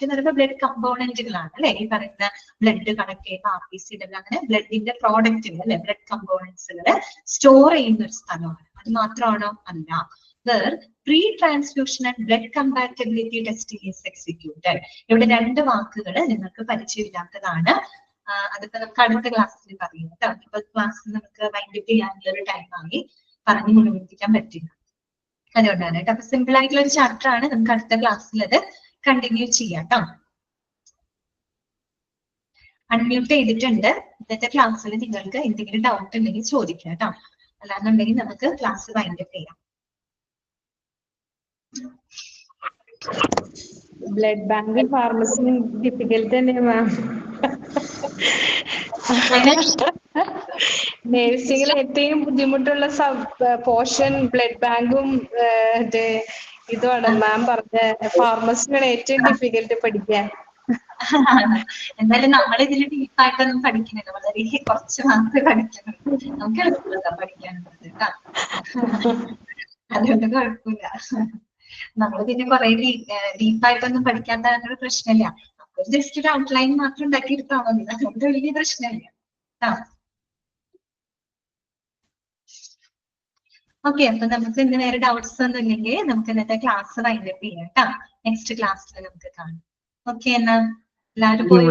എന്ന് പറയുമ്പോൾ ബ്ലഡ് കമ്പോണന്റുകളാണ് അല്ലെ. ഈ പറയുന്ന ബ്ലഡ് കളക്ട് ചെയ്യുന്ന RBC അങ്ങനെ ബ്ലഡിന്റെ പ്രോഡക്റ്റുകൾ അല്ലെ, ബ്ലഡ് കമ്പോണന്റ്സുകൾ സ്റ്റോർ ചെയ്യുന്ന ഒരു സ്ഥലമാണ്. അത് മാത്രമാണോ? അല്ല. Pre transfusion and blood compatibility testing is executed. ഇവിടെ രണ്ട് വാക്കുകൾ നിങ്ങൾക്ക് പരിചയമില്ലാത്തതാണ്. അതിപ്പോ നമുക്ക് അടുത്ത ക്ലാസ്സിൽ പറയും കേട്ടോ. ഇപ്പൊ ക്ലാസ്സിൽ നമുക്ക് വൈകിട്ട് ചെയ്യാനുള്ള ഒരു ടൈമായി പറഞ്ഞു മുഴുമിപ്പിക്കാൻ പറ്റില്ല. അതുകൊണ്ടാണ് കേട്ടോ. അപ്പൊ സിമ്പിൾ ആയിട്ടുള്ള ഒരു ചാപ്റ്റർ ആണ്. നമുക്ക് അടുത്ത ക്ലാസ്സിൽ അത് കണ്ടിന്യൂ ചെയ്യാം കേട്ടോ. അൺമ്യൂട്ട് ചെയ്തിട്ടുണ്ട്. ഇന്നത്തെ ക്ലാസ്സിൽ നിങ്ങൾക്ക് എന്തെങ്കിലും ഡൗട്ട് ഉണ്ടെങ്കിൽ ചോദിക്കാം കേട്ടോ. അല്ലാന്നുണ്ടെങ്കിൽ നമുക്ക് ക്ലാസ് വൈൻഡപ്പ് ചെയ്യാം. ബ്ലഡ് ബാങ്ക് ഫാർമസി ഡിഫിക്കൽട്ട് തന്നെയാ മാം. നേഴ്സിംഗിൽ ഏറ്റവും ബുദ്ധിമുട്ടുള്ള പോർഷൻ ബ്ലഡ് ബാങ്കും ഇതുമാണ് മാം പറഞ്ഞ. ഫാർമസിയാണ് ഏറ്റവും ഡിഫിക്കൽട്ട് പഠിക്കാൻ. എന്നാലും നമ്മൾ ഇതിൽ ഡീപ്പായിട്ടൊന്നും പഠിക്കുന്നില്ല. വളരെ കുറച്ച് മാത്രമേ പഠിക്കുന്നുള്ളൂ. നമുക്ക് എളുപ്പമുള്ള പഠിക്കാനുള്ളത് കേട്ടോ. അതുകൊണ്ട് കുഴപ്പമില്ല. നമ്മൾ പിന്നെ കുറെ ഡീപ്പായിട്ടൊന്നും പഠിക്കാത്ത ഒരു പ്രശ്നമില്ല. നമുക്ക് ജസ്റ്റ് ഒരു ഔട്ട്ലൈൻ മാത്രം ഉണ്ടാക്കി എടുത്താൽ മതി. അതുകൊണ്ട് വലിയ പ്രശ്നമില്ല കേട്ടോ. ഓക്കെ, അപ്പൊ നമുക്ക് ഇന്ന് വേറെ ഡൗട്ട്സ് ഒന്നും ഇല്ലെങ്കിൽ നമുക്ക് ഇന്നത്തെ ക്ലാസ് വൈൻഡപ്പ് ചെയ്യാം കേട്ടോ. നെക്സ്റ്റ് ക്ലാസ്സിൽ നമുക്ക് കാണാം. ഓക്കെ, എന്നാ എല്ലാവരും പോയി.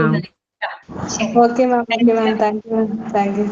Okay ma'am. Thank you.